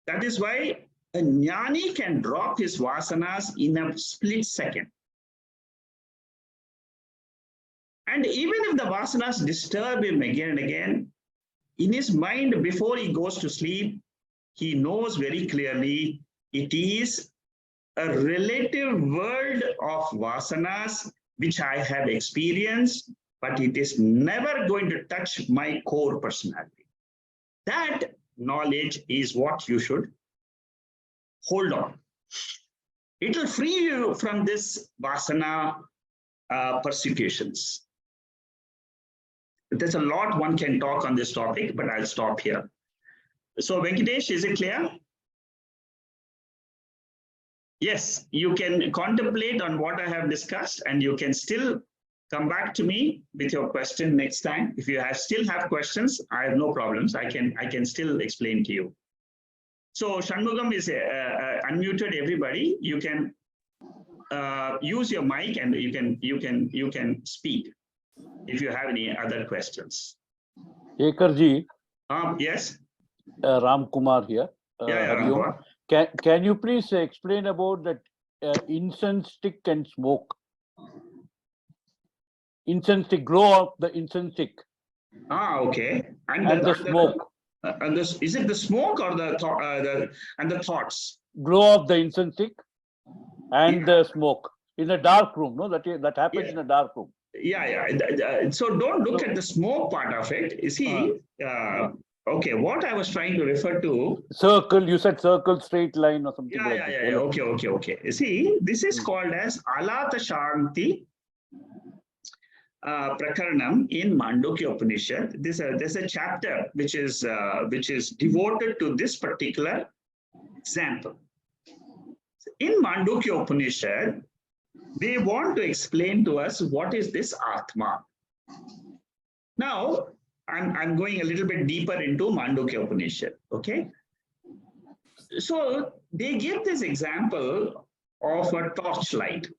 That is why a jnani can drop his vasanas in a split second. And even if the vasanas disturb him again and again, in his mind before he goes to sleep, he knows very clearly it is a relative world of vasanas which I have experienced, but it is never going to touch my core personality. That knowledge is what you should hold on. It will free you from this vasana persecutions. There's a lot one can talk on this topic, but I'll stop here. So Venkatesh, is it clear? Yes, you can contemplate on what I have discussed, and you can still come back to me with your question next time. If you still have questions, I have no problems. I can still explain to you. So Shanmugam is unmuted. Everybody, you can use your mic and you can speak if you have any other questions. Ekarji. Yes. Ram Kumar here. Ram. Can you please explain about that incense stick and smoke? Incense stick, glow of the incense stick. Okay. And the smoke. Is it the smoke or the thoughts? Glow of the incense stick and the smoke in a dark room. No, that happens in a dark room. Yeah. So don't look at the smoke part of it. You see, okay, what I was trying to refer to. Circle, you said circle, straight line or something like that. Yeah. Okay. You see, this is called as Alata Shanti Prakaranam in Mandukya Upanishad. There's a chapter which is devoted to this particular example. In Mandukya Upanishad, they want to explain to us what is this Atma. Now, I'm going a little bit deeper into Mandukya Upanishad, okay? So they give this example of a torchlight,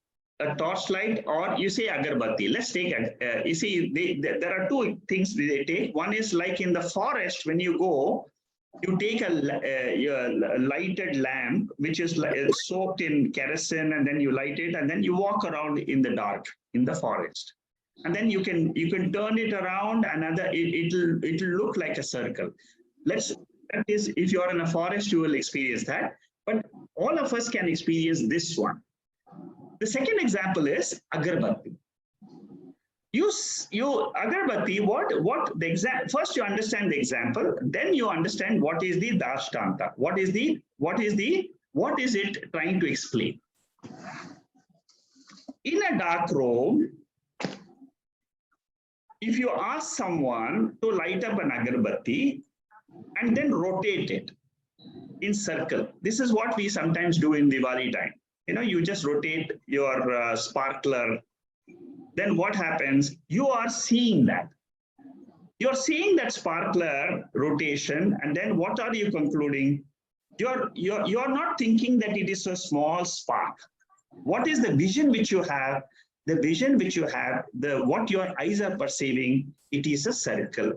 or you say agarbatti. Let's take it. You see, there are two things they take. One is like in the forest, when you go, you take a lighted lamp, which is soaked in kerosene, and then you light it, and then you walk around in the dark in the forest. And then you can turn it around, and it'll look like a circle. That is, if you are in a forest, you will experience that. But all of us can experience this one. The second example is agarbatti. you agarbatti, what the exam, first you understand the example, then you understand what is the dashtanta, what is it trying to explain. In a dark room, if you ask someone to light up an agarbatti and then rotate it in circle, this is what we sometimes do in Diwali time. You just rotate your sparkler. Then what happens? You are seeing that. You're seeing that sparkler rotation, and then what are you concluding? You're not thinking that it is a small spark. What is the vision which you have? The vision which you have, what your eyes are perceiving, it is a circle.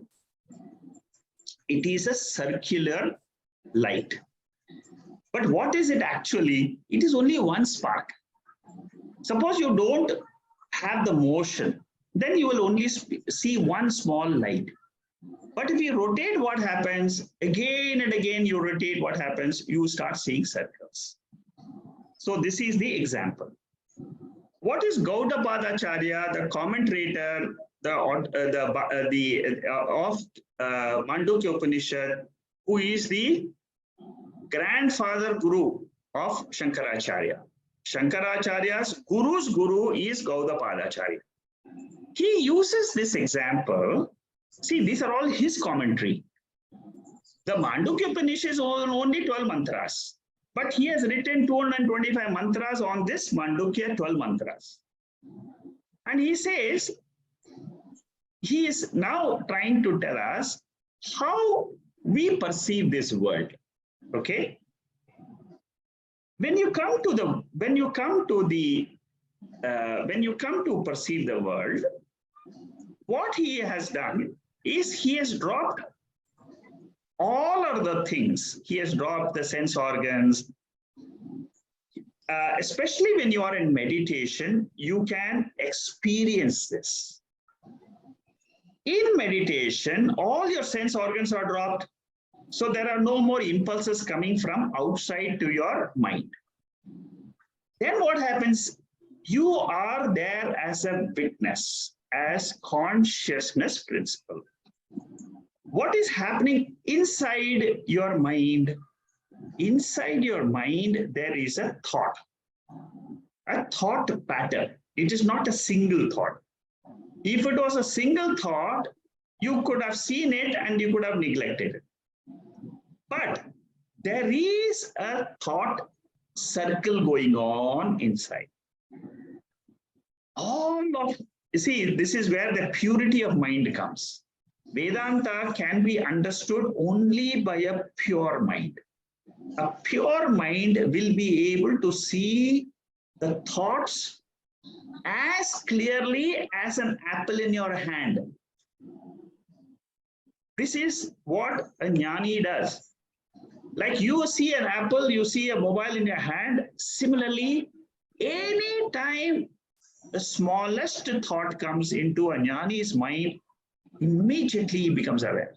It is a circular light. But what is it actually? It is only one spark. Suppose you don't have the motion, then you will only see one small light. But if you rotate, what happens? Again and again you rotate, what happens? You start seeing circles. So this is the example. What is Gaudapadacharya, the commentator of Mandukya Upanishad, who is the grandfather guru of Shankaracharya? Shankaracharya's guru's guru is Gaudapadacharya. He uses this example. See, these are all his commentary. The Mandukya Upanishad is only 12 mantras, but he has written 225 mantras on this Mandukya 12 mantras. And he says, he is now trying to tell us how we perceive this world. Okay? When you come to perceive the world, what he has done is he has dropped all of the things. He has dropped the sense organs. Especially when you are in meditation, you can experience this. In meditation, all your sense organs are dropped. So there are no more impulses coming from outside to your mind. Then what happens? You are there as a witness, as consciousness principle. What is happening inside your mind? Inside your mind, there is a thought pattern. It is not a single thought. If it was a single thought, you could have seen it and you could have neglected it. But there is a thought circle going on inside. You see, this is where the purity of mind comes. Vedanta can be understood only by a pure mind. A pure mind will be able to see the thoughts as clearly as an apple in your hand. This is what a jnani does. Like you see an apple, you see a mobile in your hand. Similarly, any time the smallest thought comes into a jnani's mind, immediately he becomes aware.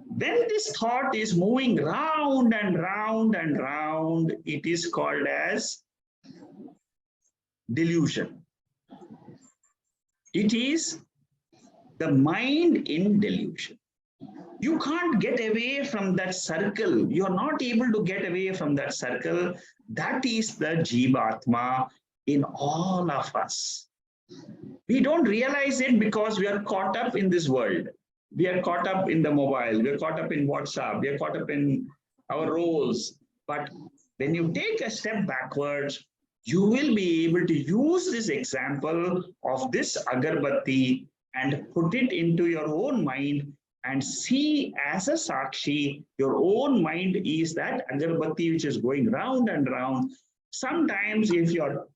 When this thought is moving round and round and round, it is called as delusion. It is the mind in delusion. You can't get away from that circle. You're not able to get away from that circle. That is the Jivatma in all of us. We don't realize it because we are caught up in this world. We are caught up in the mobile. We are caught up in WhatsApp. We are caught up in our roles. But when you take a step backwards, you will be able to use this example of this agarbatti and put it into your own mind and see as a sakshi, your own mind is that agarbatti which is going round and round. Sometimes if you're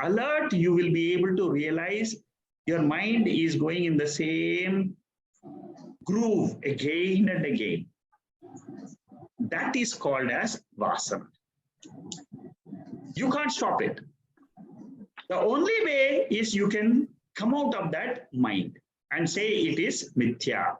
alert, you will be able to realize your mind is going in the same groove again and again. That is called as vasana. You can't stop it. The only way is you can come out of that mind and say it is mithya.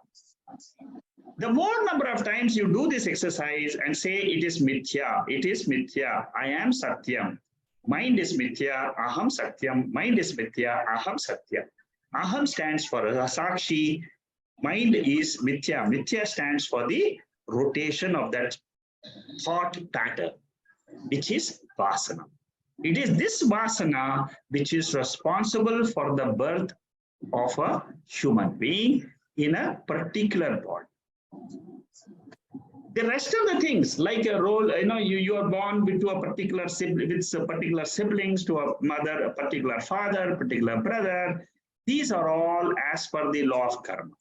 The more number of times you do this exercise and say it is mithya, I am satyam, mind is mithya, aham satyam, mind is mithya, aham satyam. Aham stands for Sakshi. Mind is Mithya. Mithya stands for the rotation of that thought pattern, which is Vasana. It is this Vasana which is responsible for the birth of a human being in a particular body. The rest of the things, like a role, you are born to a particular sibling, with a particular siblings, to a mother, a particular father, a particular brother. These are all as per the law of karma.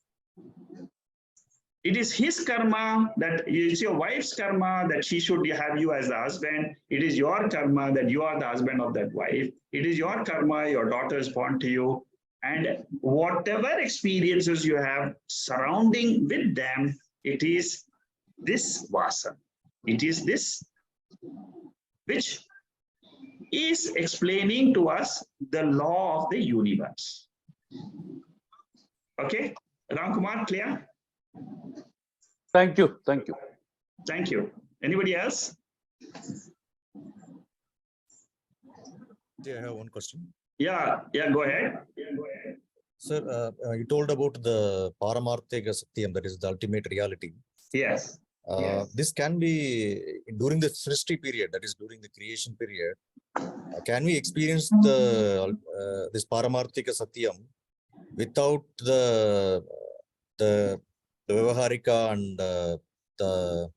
It is his karma that it's your wife's karma that she should have you as the husband. It is your karma that you are the husband of that wife. It is your karma, your daughter is born to you. And whatever experiences you have surrounding with them, it is this vasana. It is this which is explaining to us the law of the universe. Okay, Ram Kumar, clear? Thank you. Thank you. Thank you. Anybody else? Yeah, I have one question. Yeah, go ahead. Sir, you told about the Paramarthika Satyam, that is the ultimate reality. Yes. This can be during the Srishti period, that is during the creation period. Can we experience the this Paramarthika Satyam without the Vyavaharika and the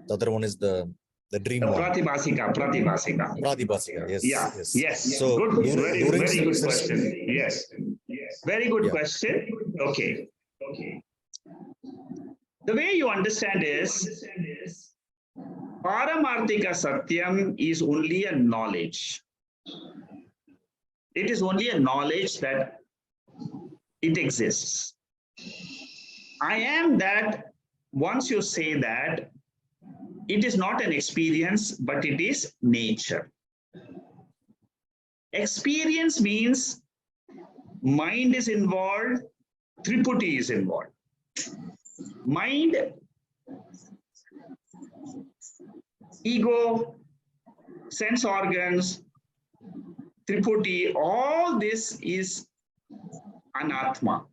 other one is the dream one? Pratibhasika. Pratibhasika, yes. Yeah. Yes. So good. Very good Srishti, question. Yes. Very good Yeah. question. Okay. The way you understand is Paramarthika Satyam is only a knowledge. It is only a knowledge that it exists. I am that. Once you say that, it is not an experience, but it is nature. Experience means mind is involved, Triputi is involved. Mind, ego, sense organs, Triputi, all this is Anatma.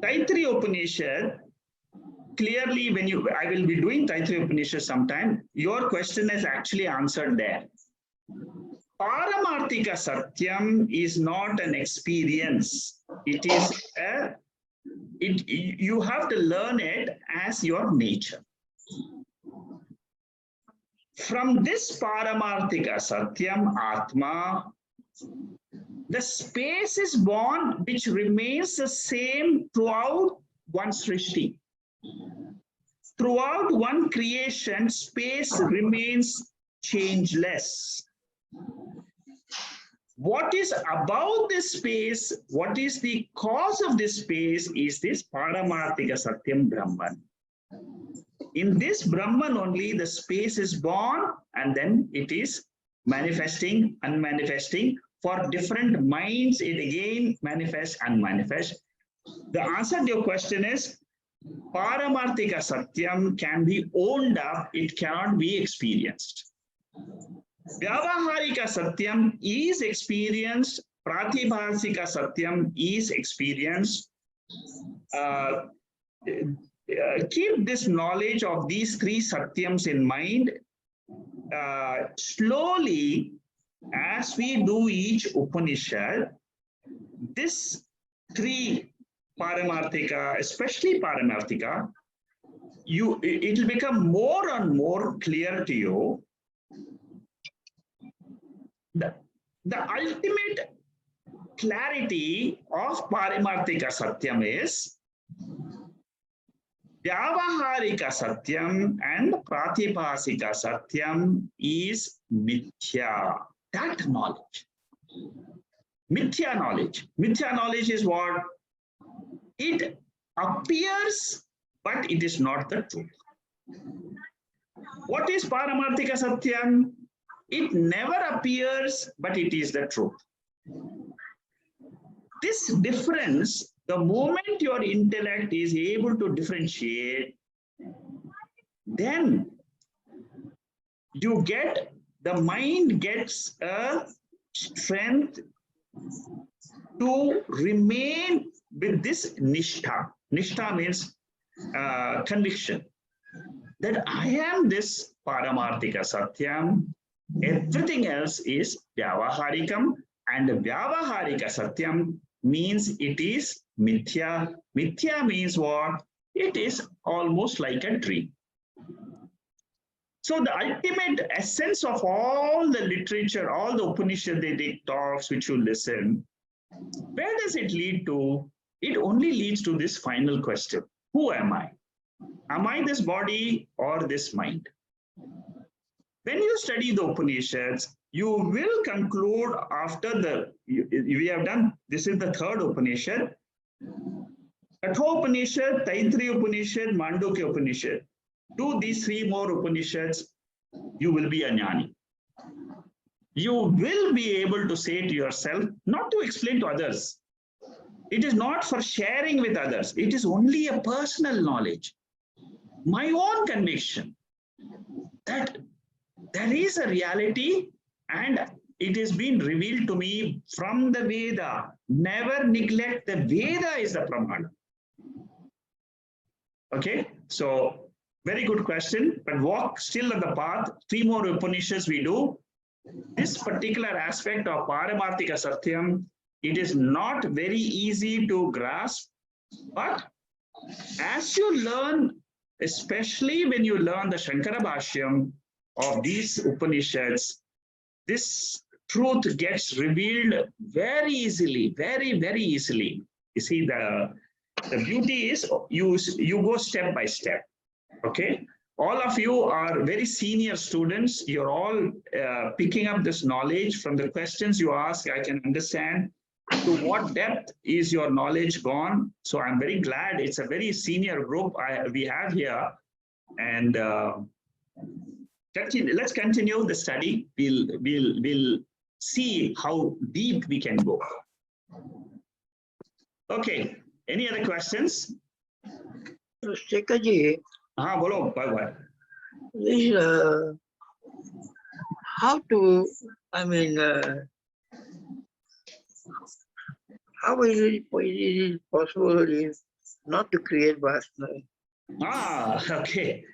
Taittiriya Upanishad, clearly I will be doing Taittiriya Upanishad sometime, your question is actually answered there. Paramarthika Satyam is not an experience. It is you have to learn it as your nature. From this Paramarthika Satyam Atma, the space is born which remains the same throughout one Srishti. Throughout one creation, space remains changeless. What is about this space, what is the cause of this space, is this Paramarthika Satyam Brahman. In this Brahman only the space is born, and then it is manifesting, unmanifesting. For different minds, it again manifests, unmanifests. The answer to your question is Paramarthika Satyam can be owned up, it cannot be experienced. Vyavaharika Satyam is experienced, Pratibhasika Satyam is experienced. Keep this knowledge of these three Satyams in mind. Slowly, as we do each Upanishad, this three Paramarthika, especially Paramarthika, it will become more and more clear to you. The ultimate clarity of Paramarthika Satyam is Vyavaharika Satyam and Pratibhasika Satyam is Mithya. That knowledge. Mithya knowledge. Mithya knowledge is what? It appears, but it is not the truth. What is Paramarthika Satyam? It never appears, but it is the truth. This difference, the moment your intellect is able to differentiate, then the mind gets a strength to remain with this nishtha. Nishtha means conviction that I am this Paramarthika Satyam. Everything else is Vyavaharikam, and Vyavaharika Satyam means it is Mithya. Mithya means what? It is almost like a dream. So the ultimate essence of all the literature, all the Upanishadic talks which you listen, where does it lead to? It only leads to this final question. Who am I? Am I this body or this mind? When you study the Upanishads, you will conclude after we have done, this is the third Upanishad, Kathopanishad, Taittiriya Upanishad, Mandukya Upanishad. Do these three more Upanishads, you will be a jnani. You will be able to say to yourself, not to explain to others. It is not for sharing with others. It is only a personal knowledge. My own conviction that there is a reality and it is being revealed to me from the Veda. Never neglect the Veda is the Pramana. Okay, so very good question, but walk still on the path. Three more Upanishads we do. This particular aspect of Paramarthika Satyam, it is not very easy to grasp, but as you learn, especially when you learn the Shankara Bhashyam of these Upanishads, this truth gets revealed very easily, very, very easily. You see, the beauty is you go step by step. Okay, all of you are very senior students. You're all picking up this knowledge from the questions you ask. I can understand to what depth is your knowledge gone. So I'm very glad it's a very senior group we have here. And let's continue the study. We'll see how deep we can go. Okay, any other questions? Shekharji, Bolo, bye. How to, how is it possible not to create vasana? Okay.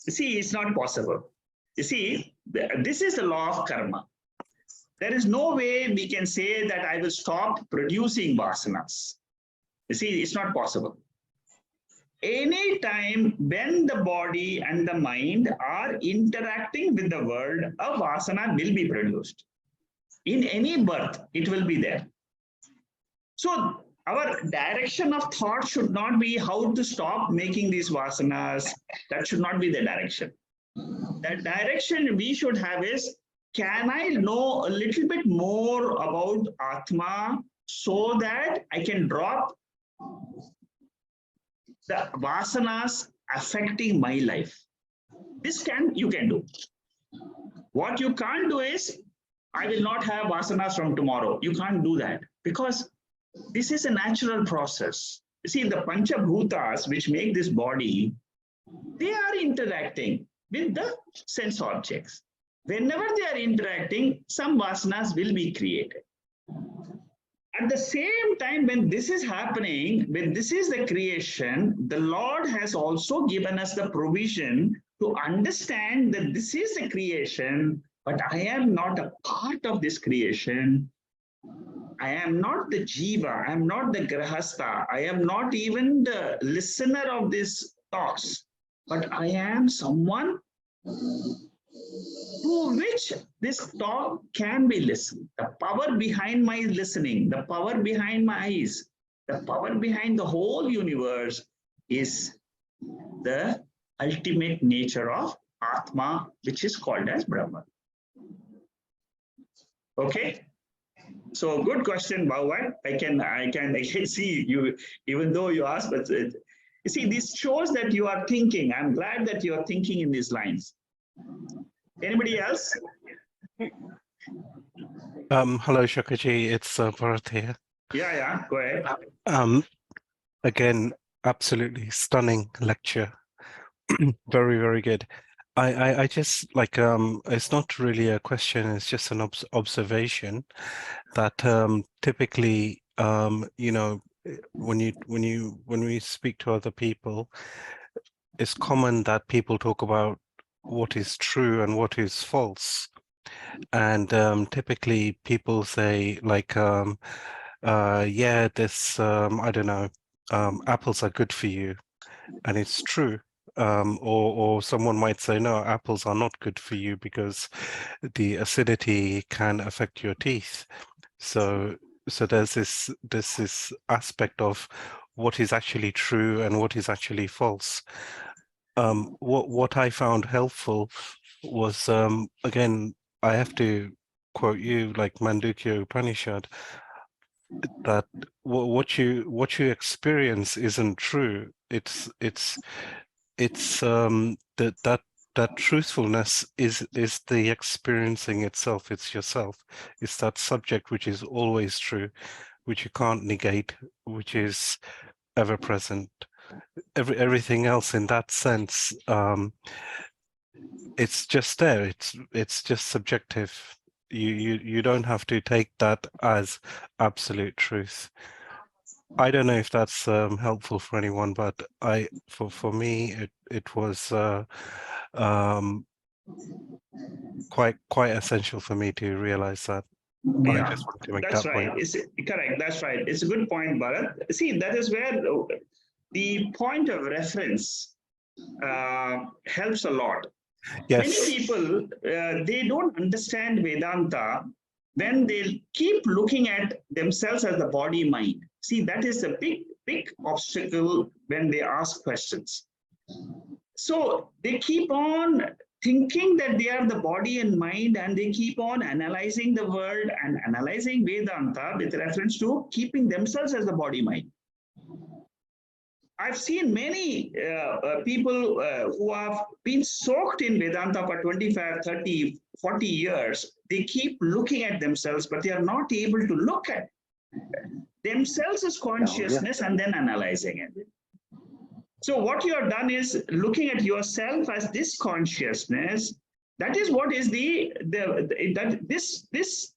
You see, it's not possible. You see, this is the law of karma. There is no way we can say that I will stop producing vasanas. You see, it's not possible. Any time when the body and the mind are interacting with the world, a vasana will be produced. In any birth, it will be there. So our direction of thought should not be how to stop making these vasanas. That should not be the direction. The direction we should have is, can I know a little bit more about Atma so that I can drop the vasanas affecting my life? This you can do. What you can't do is, I will not have vasanas from tomorrow. You can't do that because this is a natural process. You see, the Panchabhutas, which make this body, they are interacting with the sense objects. Whenever they are interacting, some vasanas will be created. At the same time, when this is happening, when this is the creation, the Lord has also given us the provision to understand that this is the creation, but I am not a part of this creation. I am not the jiva, I am not the grahastha, I am not even the listener of these talks, but I am someone to which this talk can be listened. The power behind my listening, the power behind my eyes, the power behind the whole universe is the ultimate nature of Atma, which is called as Brahman. Okay. So good question, Bhawan. I can see you, even though you asked, but you see, this shows that you are thinking. I'm glad that you are thinking in these lines. Anybody else? Hello, Shakaji. It's Bharat here. Yeah, go ahead. Again, absolutely stunning lecture. Very, very good. I just like it's not really a question, it's just an observation that typically you know, when we speak to other people, it's common that people talk about what is true and what is false. And typically people say like, yeah, this, I don't know, apples are good for you, and it's true. Or someone might say, no, apples are not good for you because the acidity can affect your teeth. So there's this aspect of what is actually true and what is actually false. What I found helpful was, again, I have to quote you, like Mandukya Upanishad, that what you experience isn't true. It's that truthfulness is the experiencing itself. It's yourself. It's that subject which is always true, which you can't negate, which is ever present. Everything else in that sense, it's just there. It's just subjective. You don't have to take that as absolute truth. I don't know if that's helpful for anyone, but for me it was quite essential for me to realize that. I Yeah, just want to make that's that right. point. It's correct. That's right. It's a good point, Bharat. See, that is where the point of reference helps a lot. Many Yes. people, they don't understand Vedanta when they keep looking at themselves as the body mind. See, that is a big obstacle when they ask questions. So they keep on thinking that they are the body and mind, and they keep on analyzing the world and analyzing Vedanta with reference to keeping themselves as the body mind. I've seen many people who have been soaked in Vedanta for 25, 30, 40 years. They keep looking at themselves, but they are not able to look at themselves as consciousness and then analyzing it. So what you have done is looking at yourself as this consciousness. That is what is this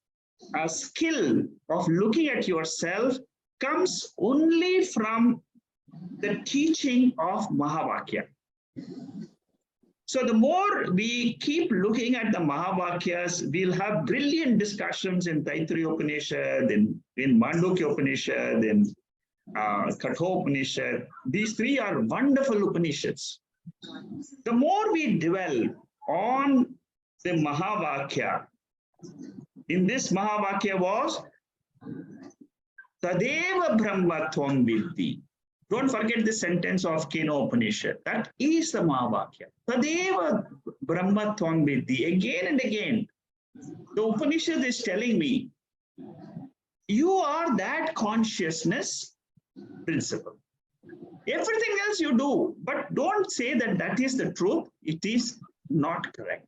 skill of looking at yourself comes only from the teaching of Mahavakya. So the more we keep looking at the Mahavakyas, we'll have brilliant discussions in Taittiriya Upanishad, in Mandukya Upanishad, in Katha Upanishad. These three are wonderful Upanishads. The more we dwell on the Mahavakya, in this Mahavakya was Tadeva Brahmatvam Vidhi. Don't forget the sentence of Keno Upanishad. That is the Mahavakya. Tadeva Brahmatvam Vidhi. Again and again, the Upanishad is telling me, you are that consciousness principle. Everything else you do, but don't say that that is the truth. It is not correct.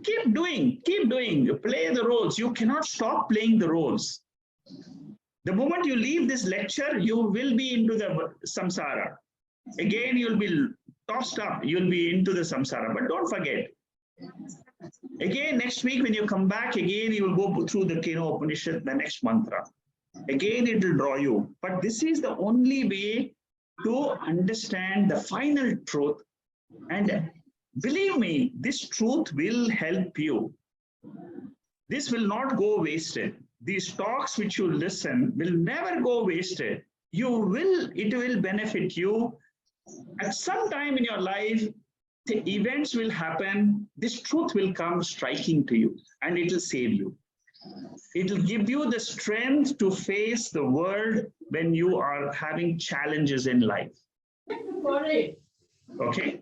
Keep doing, play the roles. You cannot stop playing the roles. The moment you leave this lecture, you will be into the samsara. Again, you'll be tossed up, you'll be into the samsara. But don't forget, again, next week when you come back, again, you will go through the Keno Upanishad, the next mantra. Again, it will draw you. But this is the only way to understand the final truth. And believe me, this truth will help you. This will not go wasted. These talks which you listen will never go wasted. It will benefit you. At some time in your life, the events will happen. This truth will come striking to you and it will save you. It will give you the strength to face the world when you are having challenges in life. Okay.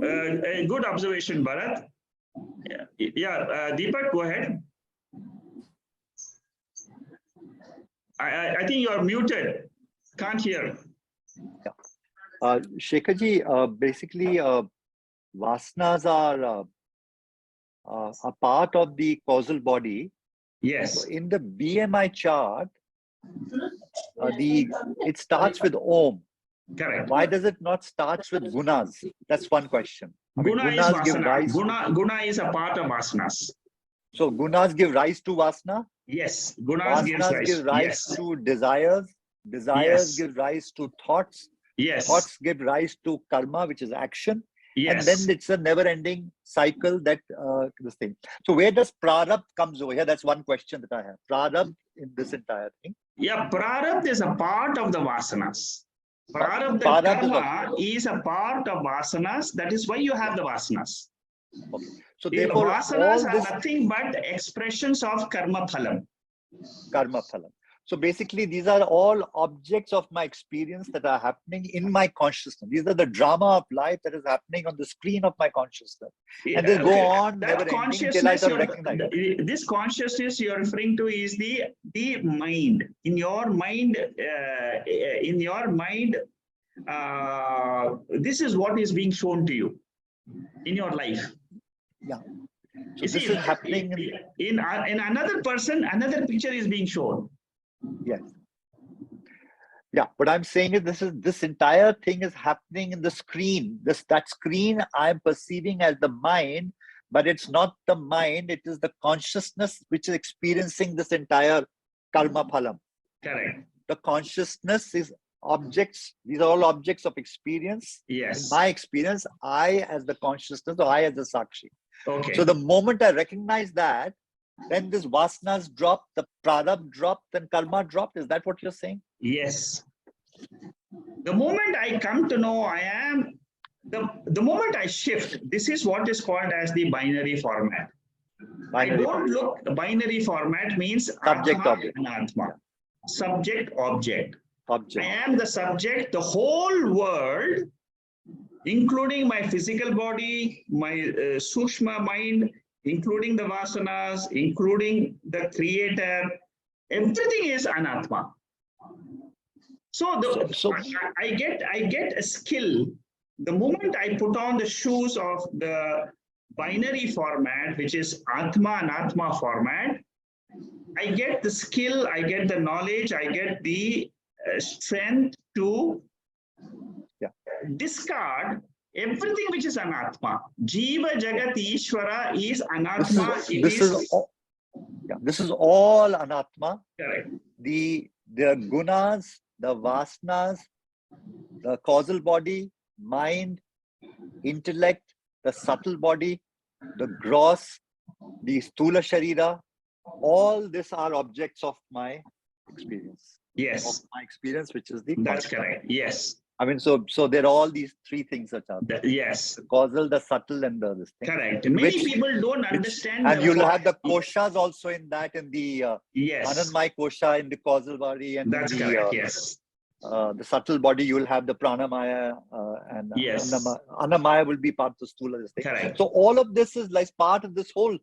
A good observation, Bharat. Deepak, go ahead. I think you are muted. Can't hear. Shekharji, basically, vasanas are a part of the causal body. Yes. So in the BMI chart, it starts with Om. Correct. Why does it not start with gunas? That's one question. I mean, Guna is gunas give vasana. rise. Guna is a part of vasanas. So gunas give rise to vasana. Yes, gunas gives Vasanas rise. give rise Yes, to desires. Desires give rise to thoughts. yes, Thoughts give rise to karma, which is action. yes. And then it's a never-ending cycle that this thing. So where does prarabdha comes over here? That's one question that I have. Prarabdha in this entire thing. Yeah, prarabdha is a part of the vasanas. Prarabdha Prarabdha is karma is a part of vasanas. That is why you have the vasanas. Okay. So The therefore, vasanas all are this nothing but expressions of karma phalam. karma phalam. So basically, these are all objects of my experience that are happening in my consciousness. These are the drama of life that is happening on the screen of my consciousness. And they go on never ending till I don't recognize it. This consciousness you're referring to is the mind. In your mind, this is what is being shown to you in your life. Yeah. So You this see, is happening in another person, another picture is being shown. yes. Yeah, what I'm saying is this entire thing is happening in the screen. That screen I'm perceiving as the mind, but it's not the mind, it is the consciousness which is experiencing this entire karma phalam. Correct. The consciousness is objects, these are all objects of experience. Yes. In my experience, I as the consciousness, or I as the sakshi. Okay. So the moment I recognize that, then this vasanas drop, the prarabdha drop, then karma dropped. Is that what you're saying? Yes. The moment I come to know I am, the moment I shift, this is what is called as the binary format. Binary I don't look, the binary format means Subject, Atma object. and Atma. Subject, object. Object. I am the subject, the whole world, including my physical body, my Sukshma mind, including the vasanas, including the creator, everything is anatma. So I get a skill. The moment I put on the shoes of the binary format, which is Atma and Atma format, I get the skill, I get the knowledge, I get the strength to discard everything which is anatma. Jiva Jagat Ishvara is anatma. This is all anatma. Correct. The gunas, the vasanas, the causal body, mind, intellect, the subtle body, the gross, the stula sharira, all these are objects of my experience. Yes. Of my experience, which is the That's conscious. correct. Yes. I mean, so there are all these three things that are there. Yes. The causal, the subtle, and the this thing. Correct. Many people don't understand. And you'll have the koshas also in that, in the yes. Anandmaya kosha in the causal body, and that's in the, correct. Yes. The subtle body, you will have the pranamaya and yes. annamaya will be part of the stula. This thing. Correct. So all of this is like part of this whole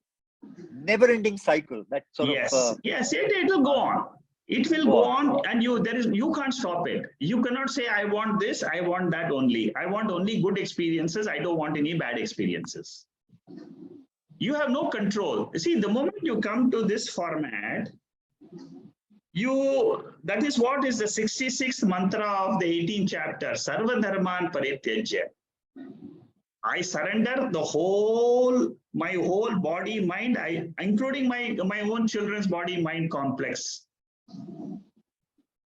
never-ending cycle. That sort yes. of yes, it will go on. It will go on, and you can't stop it. You cannot say I want this, I want that only. I want only good experiences. I don't want any bad experiences. You have no control. See, the moment you come to this format, that is what is the 66th mantra of the 18th chapter. Sarva dharman parityajya. I surrender my whole body, mind, including my own children's body, mind complex.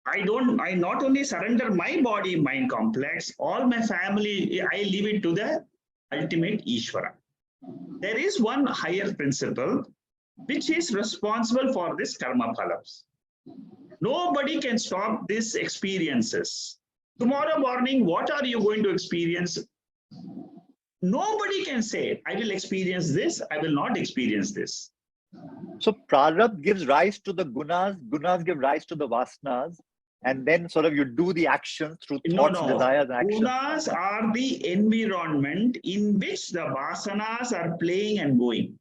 I not only surrender my body, mind complex, all my family, I leave it to the ultimate Ishvara. There is one higher principle which is responsible for this karma phalams. Nobody can stop these experiences. Tomorrow morning, what are you going to experience? Nobody can say, I will experience this, I will not experience this. So prarabdha gives rise to the gunas, gunas give rise to the vasanas, and then sort of you do the actions through thoughts, desires, and actions. Gunas are the environment in which the vasanas are playing and going.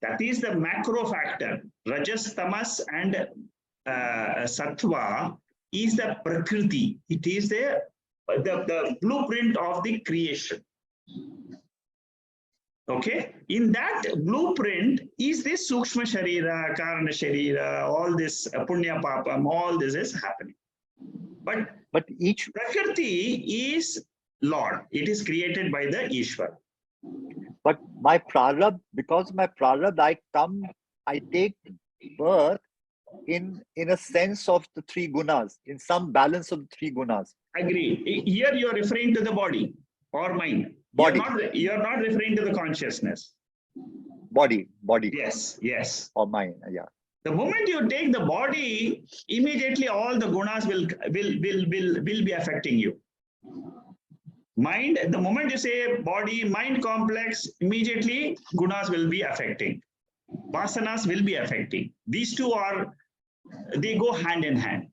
That is the macro factor. Rajas, tamas, and sattva is the prakriti. It is the blueprint of the creation. Okay, in that blueprint is this Sukshma Sharira, Karana Sharira, all this Punya Papam, all this is happening. But each Prakriti is Lord. It is created by the Ishvara. But my prarabdha, because my prarabdha, I take birth in a sense of the three gunas, in some balance of the three gunas. Agree. Here you are referring to the body or mind. Body. You're not referring to the consciousness. Body. Yes, yes. Or mind, yeah. The moment you take the body, immediately all the gunas will be affecting you. Mind, the moment you say body, mind complex, immediately gunas will be affecting. Vasanas will be affecting. These two they go hand in hand.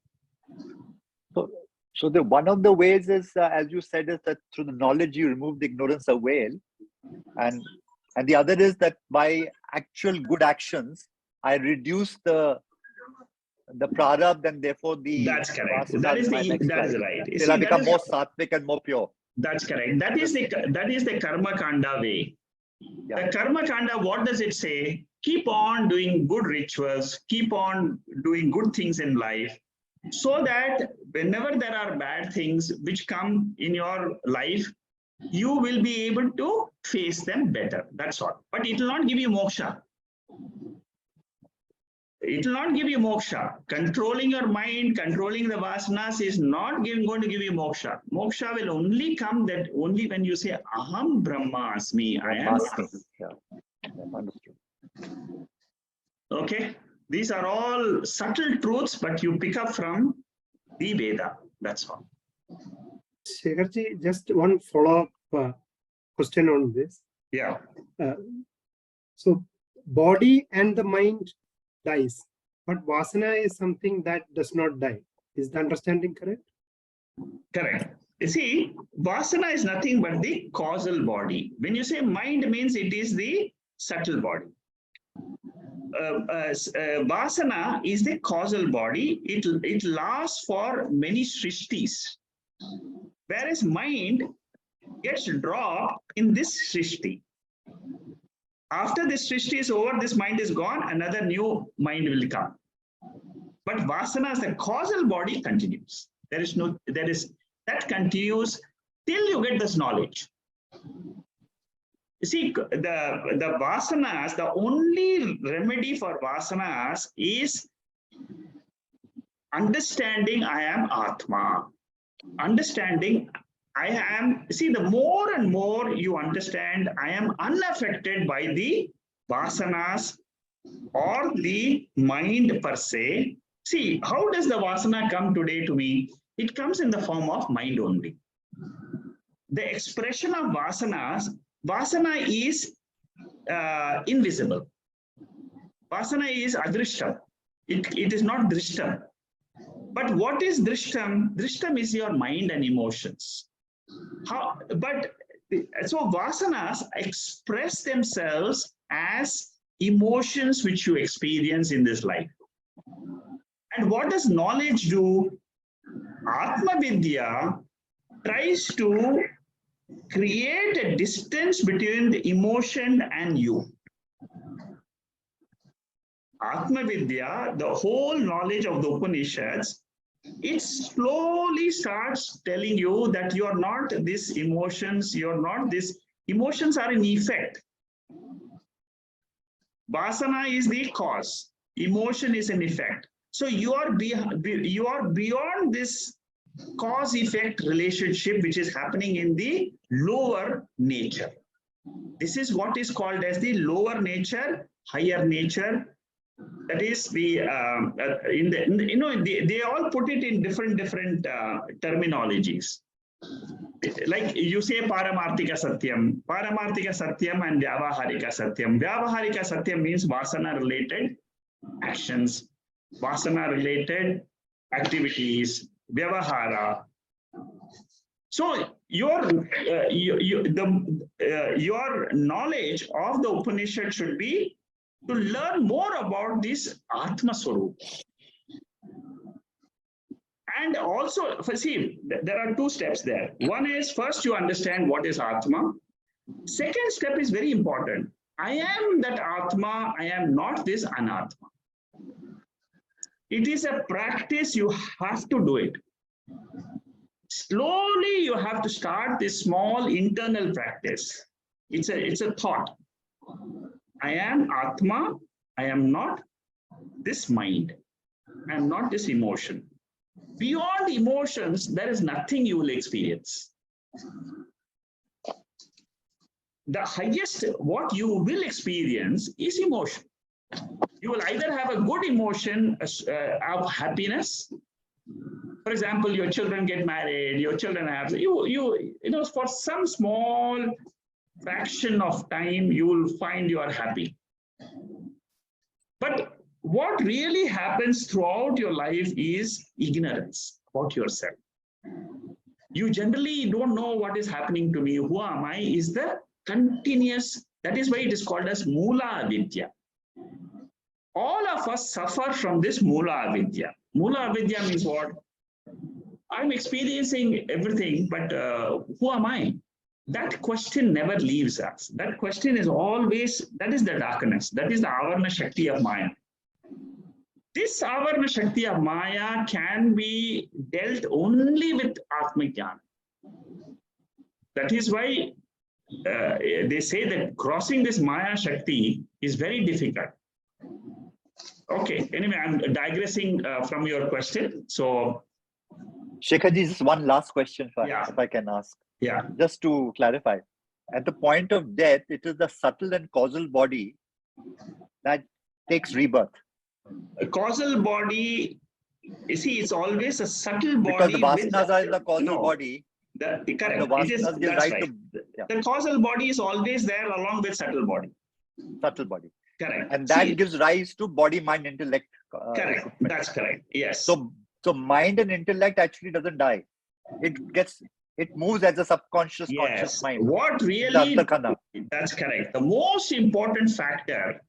So the one of the ways is, as you said, is that through the knowledge you remove the ignorance of veil, and the other is that by actual good actions I reduce the prarabdha, and therefore the That's correct. vasanas That is right. Till I become more sattvic and more pure. That's correct. That is the karma kanda way. Yeah. The karma kanda, what does it say? Keep on doing good rituals, keep on doing good things in life, so that whenever there are bad things which come in your life, you will be able to face them better. That's all. But it will not give you moksha. It will not give you moksha. Controlling your mind, controlling the vasanas is not going to give you moksha. Moksha will only come only when you say Aham Brahmasmi. I am. Yeah. Understood. Okay. These are all subtle truths, but you pick up from the Veda. That's all. Shekharji, just one follow-up question on this. Yeah. So body and the mind dies, but vasana is something that does not die. Is the understanding correct? Correct. You see, vasana is nothing but the causal body. When you say mind, means it is the subtle body. Vasana is the causal body. It lasts for many srishtis, whereas mind gets dropped in this srishti. After this srishti is over, this mind is gone, another new mind will come. But vasana as the causal body continues. That continues till you get this knowledge. You see, the vasanas, the only remedy for vasanas is understanding I am Atma. Understanding I am, see, the more and more you understand I am unaffected by the vasanas or the mind per se. See, how does the vasana come today to me? It comes in the form of mind only. The expression of vasanas, vasana is invisible. Vasana is adrishtam. It is not drishtam. But what is drishtam? Drishtam is your mind and emotions. So vasanas express themselves as emotions which you experience in this life. And what does knowledge do? Atma Vidya tries to create a distance between the emotion and you. Atma Vidya, the whole knowledge of the Upanishads, it slowly starts telling you that you are not these emotions, you are not this. Emotions are an effect. Vasana is the cause. Emotion is an effect. So you are beyond this cause-effect relationship which is happening in the lower nature. This is what is called as the lower nature, higher nature. That is the they all put it in different terminologies. Like you say Paramarthika Satyam and Vyavaharika Satyam. Vyavaharika Satyam means vasana related actions, vasana related activities, Vyavahara. So your knowledge of the Upanishad should be to learn more about this Atma Swarup. And also, see, there are two steps there. One is first you understand what is Atma. Second step is very important. I am that Atma, I am not this Anatma. It is a practice, you have to do it. Slowly you have to start this small internal practice. It's a thought. I am Atma. I am not this mind. I am not this emotion. Beyond emotions, there is nothing you will experience. The highest what you will experience is emotion. You will either have a good emotion of happiness. For example, your children get married, your children have, you know, for some small fraction of time, you will find you are happy. But what really happens throughout your life is ignorance about yourself. You generally don't know what is happening to me. Who am I? Is the continuous, that is why it is called as Mula Avidya. All of us suffer from this Mula Avidya. Mula Avidya means what? I'm experiencing everything, but who am I? That question never leaves us. That question is always, that is the darkness. That is the Avarna Shakti of Maya. This Avarna Shakti of Maya can be dealt only with Atmic Jnana. That is why they say that crossing this Maya Shakti is very difficult. Okay, anyway, I'm digressing from your question. So, Shekharji, just one last question, Yeah. if I can ask. yeah, Just to clarify, at the point of death, it is the subtle and causal body that takes rebirth. a causal body, you see, it's always a subtle body. Because the with vasanas are in the causal no, body. correct. The It is, vasanas give that's right right. to The causal body is always there along with subtle body. subtle body. Correct. And that See, gives rise to body, mind, intellect. correct. equipment. That's correct. Yes. So mind and intellect actually doesn't die. It moves as a subconscious yes. conscious mind. What really, Antakana. that's correct. The most important factor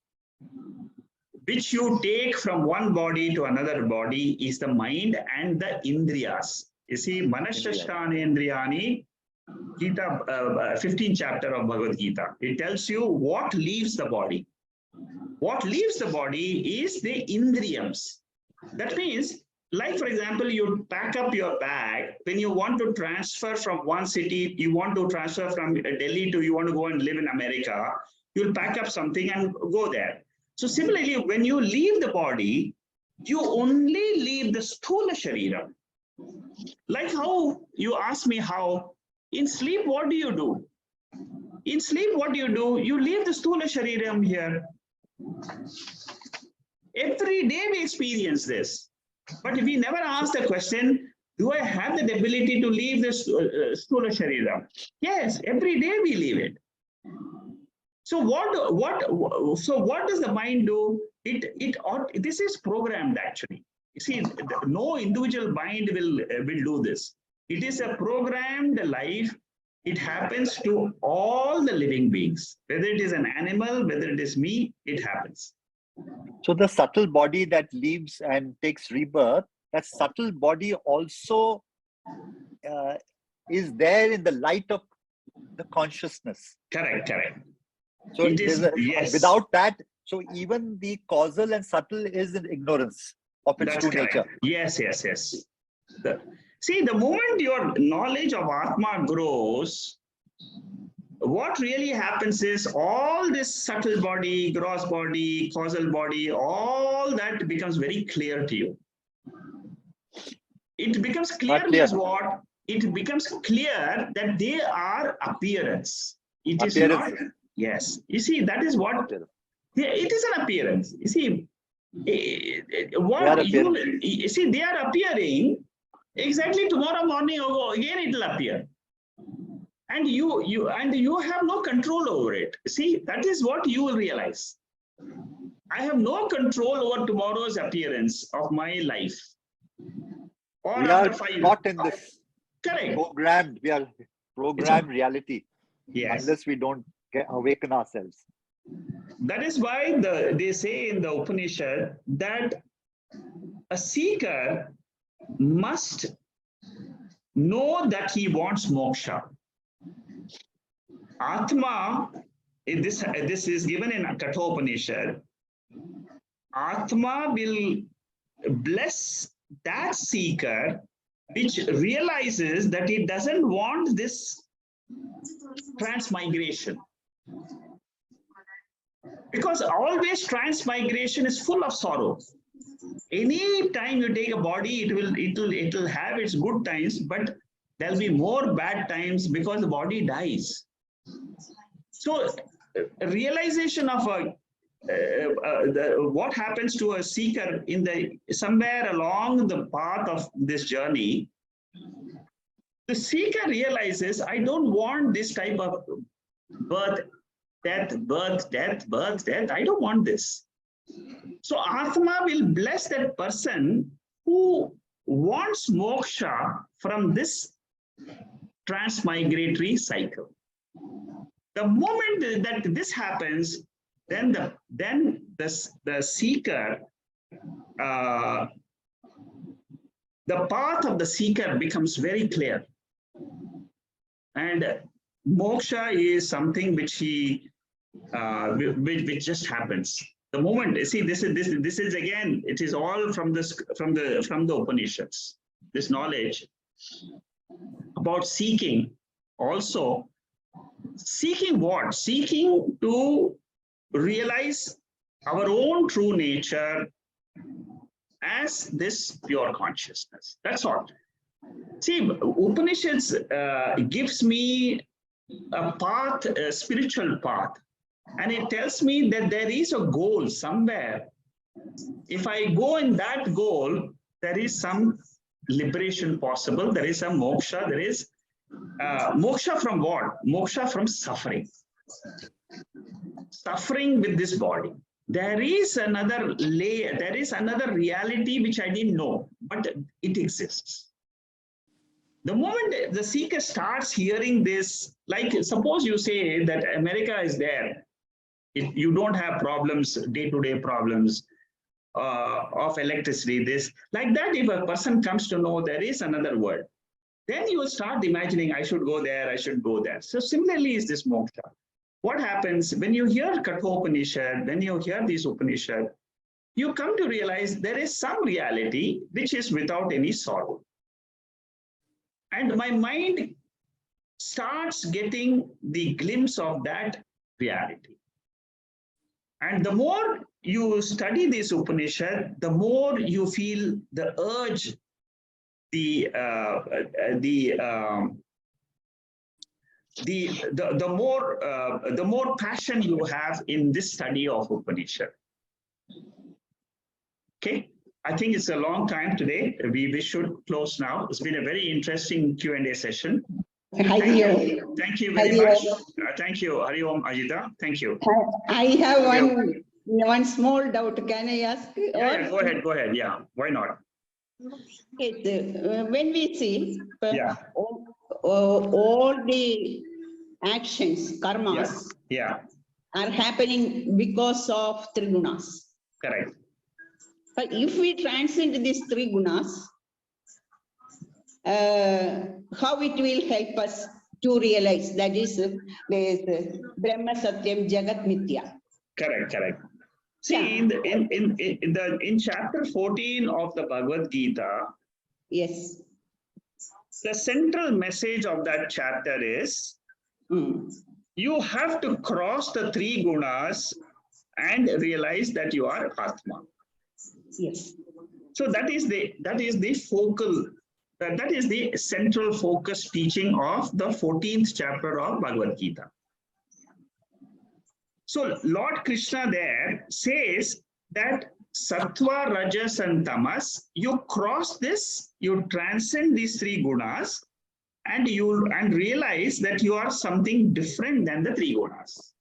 which you take from one body to another body is the mind and the indriyas. You see, Manashashkani Indriyani, Gita, 15th chapter of Bhagavad Gita. It tells you what leaves the body. What leaves the body is the indriyams. That means, like for example, you pack up your bag when you want to transfer from one city, you want to transfer from Delhi to, you want to go and live in America, you'll pack up something and go there. So similarly, when you leave the body, you only leave the sthula sharira. Like how you ask me how, in sleep, what do you do? In sleep, what do? You leave the sthula shariram here. Every day we experience this. But we never ask the question, do I have the ability to leave this sthula sharira? Yes, every day we leave it. So what does the mind do? This is programmed actually. You see, no individual mind will do this. It is a programmed life. It happens to all the living beings, whether it is an animal, whether it is me, it happens. So the subtle body that leaves and takes rebirth, that subtle body also is there in the light of the consciousness. Correct. So It is, yes. Without that, so even the causal and subtle is in ignorance of its That's true correct. nature. Yes. See, the moment your knowledge of Atma grows, what really happens is all this subtle body, gross body, causal body, all that becomes very clear to you. It becomes clear as what? It becomes clear that they are appearance. It is not. Yes. You see, that is what. It is an appearance. You see, what you see, they are appearing. Exactly tomorrow morning again it will appear. And you have no control over it. See, that is what you will realize. I have no control over tomorrow's appearance of my life. Or we are not in this programmed. We are programmed reality. Yes. Unless we don't awaken ourselves. That is why they say in the Upanishad that a seeker must know that he wants moksha. Atma, this is given in Keno Upanishad. Atma will bless that seeker which realizes that he doesn't want this transmigration. Because always transmigration is full of sorrow. Any time you take a body, it will have its good times, but there'll be more bad times because the body dies. So realization of what happens to a seeker in the somewhere along the path of this journey, the seeker realizes, I don't want this type of birth, death, birth, death, birth, death. I don't want this. So Atma will bless that person who wants moksha from this transmigratory cycle. The moment that this happens, then the seeker, the path of the seeker becomes very clear. And moksha is something which which just happens. The moment, see, this is again, it is all from the Upanishads. This knowledge about seeking, also seeking what? Seeking to realize our own true nature as this pure consciousness. That's all. See, Upanishads gives me a path, a spiritual path, and it tells me that there is a goal somewhere. If I go in that goal, there is some liberation possible. There is some moksha. There is moksha from what? Moksha from suffering. Suffering with this body. There is another layer. There is another reality which I didn't know, but it exists. The moment the seeker starts hearing this, like suppose you say that America is there, you don't have problems, day-to-day problems of electricity, this, like that, if a person comes to know there is another world, then you will start imagining, I should go there, I should go there. So similarly is this moksha. What happens when you hear Keno Upanishad, when you hear these Upanishad, you come to realize there is some reality which is without any sorrow. And my mind starts getting the glimpse of that reality. And the more you study this Upanishad, the more you feel the urge, the more passion you have in this study of Upanishad. Okay. I think it's a long time today. We should close now. It's been a very interesting Q&A session. Thank you very much. Thank you, Hari Om Ajita. Thank you. I have one small doubt. Can I ask? Yeah, go ahead. Yeah, why not? When we see all the actions, karmas, are happening because of three gunas. Correct. But if we transcend these three gunas, how it will help us to realize that is Brahma Satyam Jagat Mithya. Correct. See, in chapter 14 of the Bhagavad Gita, yes, the central message of that chapter is you have to cross the three gunas and realize that you are Atma. Yes. So that is the focal, that is the central focus teaching of the 14th chapter of Bhagavad Gita. So Lord Krishna there says that Sattva, Rajas and Tamas, you cross this, you transcend these three gunas, and realize that you are something different than the three gunas.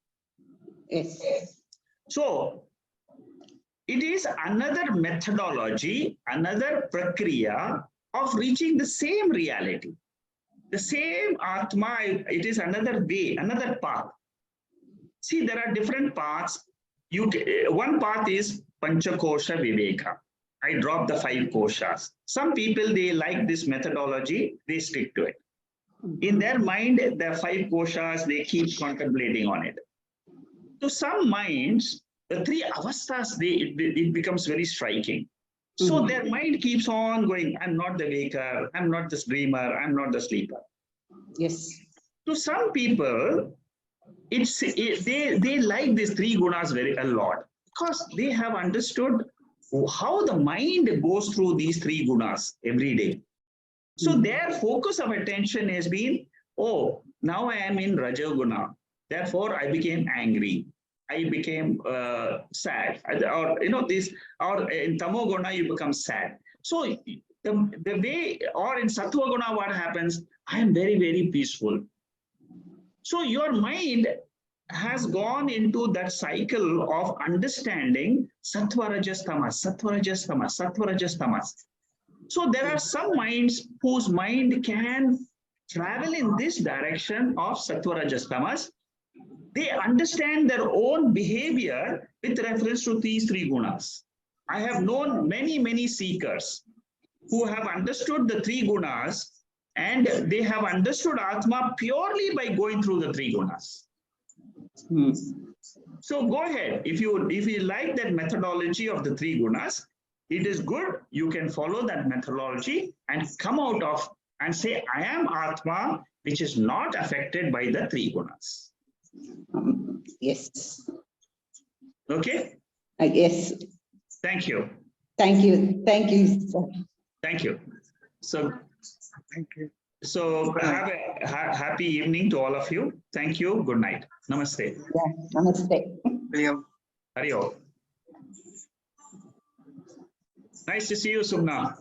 Yes. So it is another methodology, another prakriya of reaching the same reality. The same Atma, it is another way, another path. See, there are different paths. One path is Panchakosha Viveka. I drop the 5 koshas. Some people, they like this methodology, they stick to it. In their mind, the 5 koshas, they keep contemplating on it. To some minds, the 3 avasthas, it becomes very striking. So their mind keeps on going, I'm not the waker, I'm not the dreamer, I'm not the sleeper. Yes. To some people, they like these three gunas a lot, because they have understood how the mind goes through these three gunas every day. So their focus of attention has been, oh, now I am in Rajoguna, therefore I became angry, I became sad, or this, or in Tamoguna you become sad. So the way, or in Sattva-guna what happens? I am very, very peaceful. So your mind has gone into that cycle of understanding Sattva, Rajas, Tamas, Sattva, Rajas, Tamas, Sattva, Rajas, Tamas. So there are some minds whose mind can travel in this direction of Sattva, Rajas, Tamas. They understand their own behavior with reference to these three gunas. I have known many, many seekers who have understood the three gunas, and they have understood Atma purely by going through the three gunas. So go ahead. If you like that methodology of the three gunas, it is good. You can follow that methodology and come out of and say, I am Atma, which is not affected by the three gunas. Yes. Okay? Yes. Thank you. Thank you. Thank you, sir. Thank you. So, Thank you. so have a happy evening to all of you. Thank you. Good night. Namaste. Yeah. Namaste. Hari Om. Nice to see you, Sumna.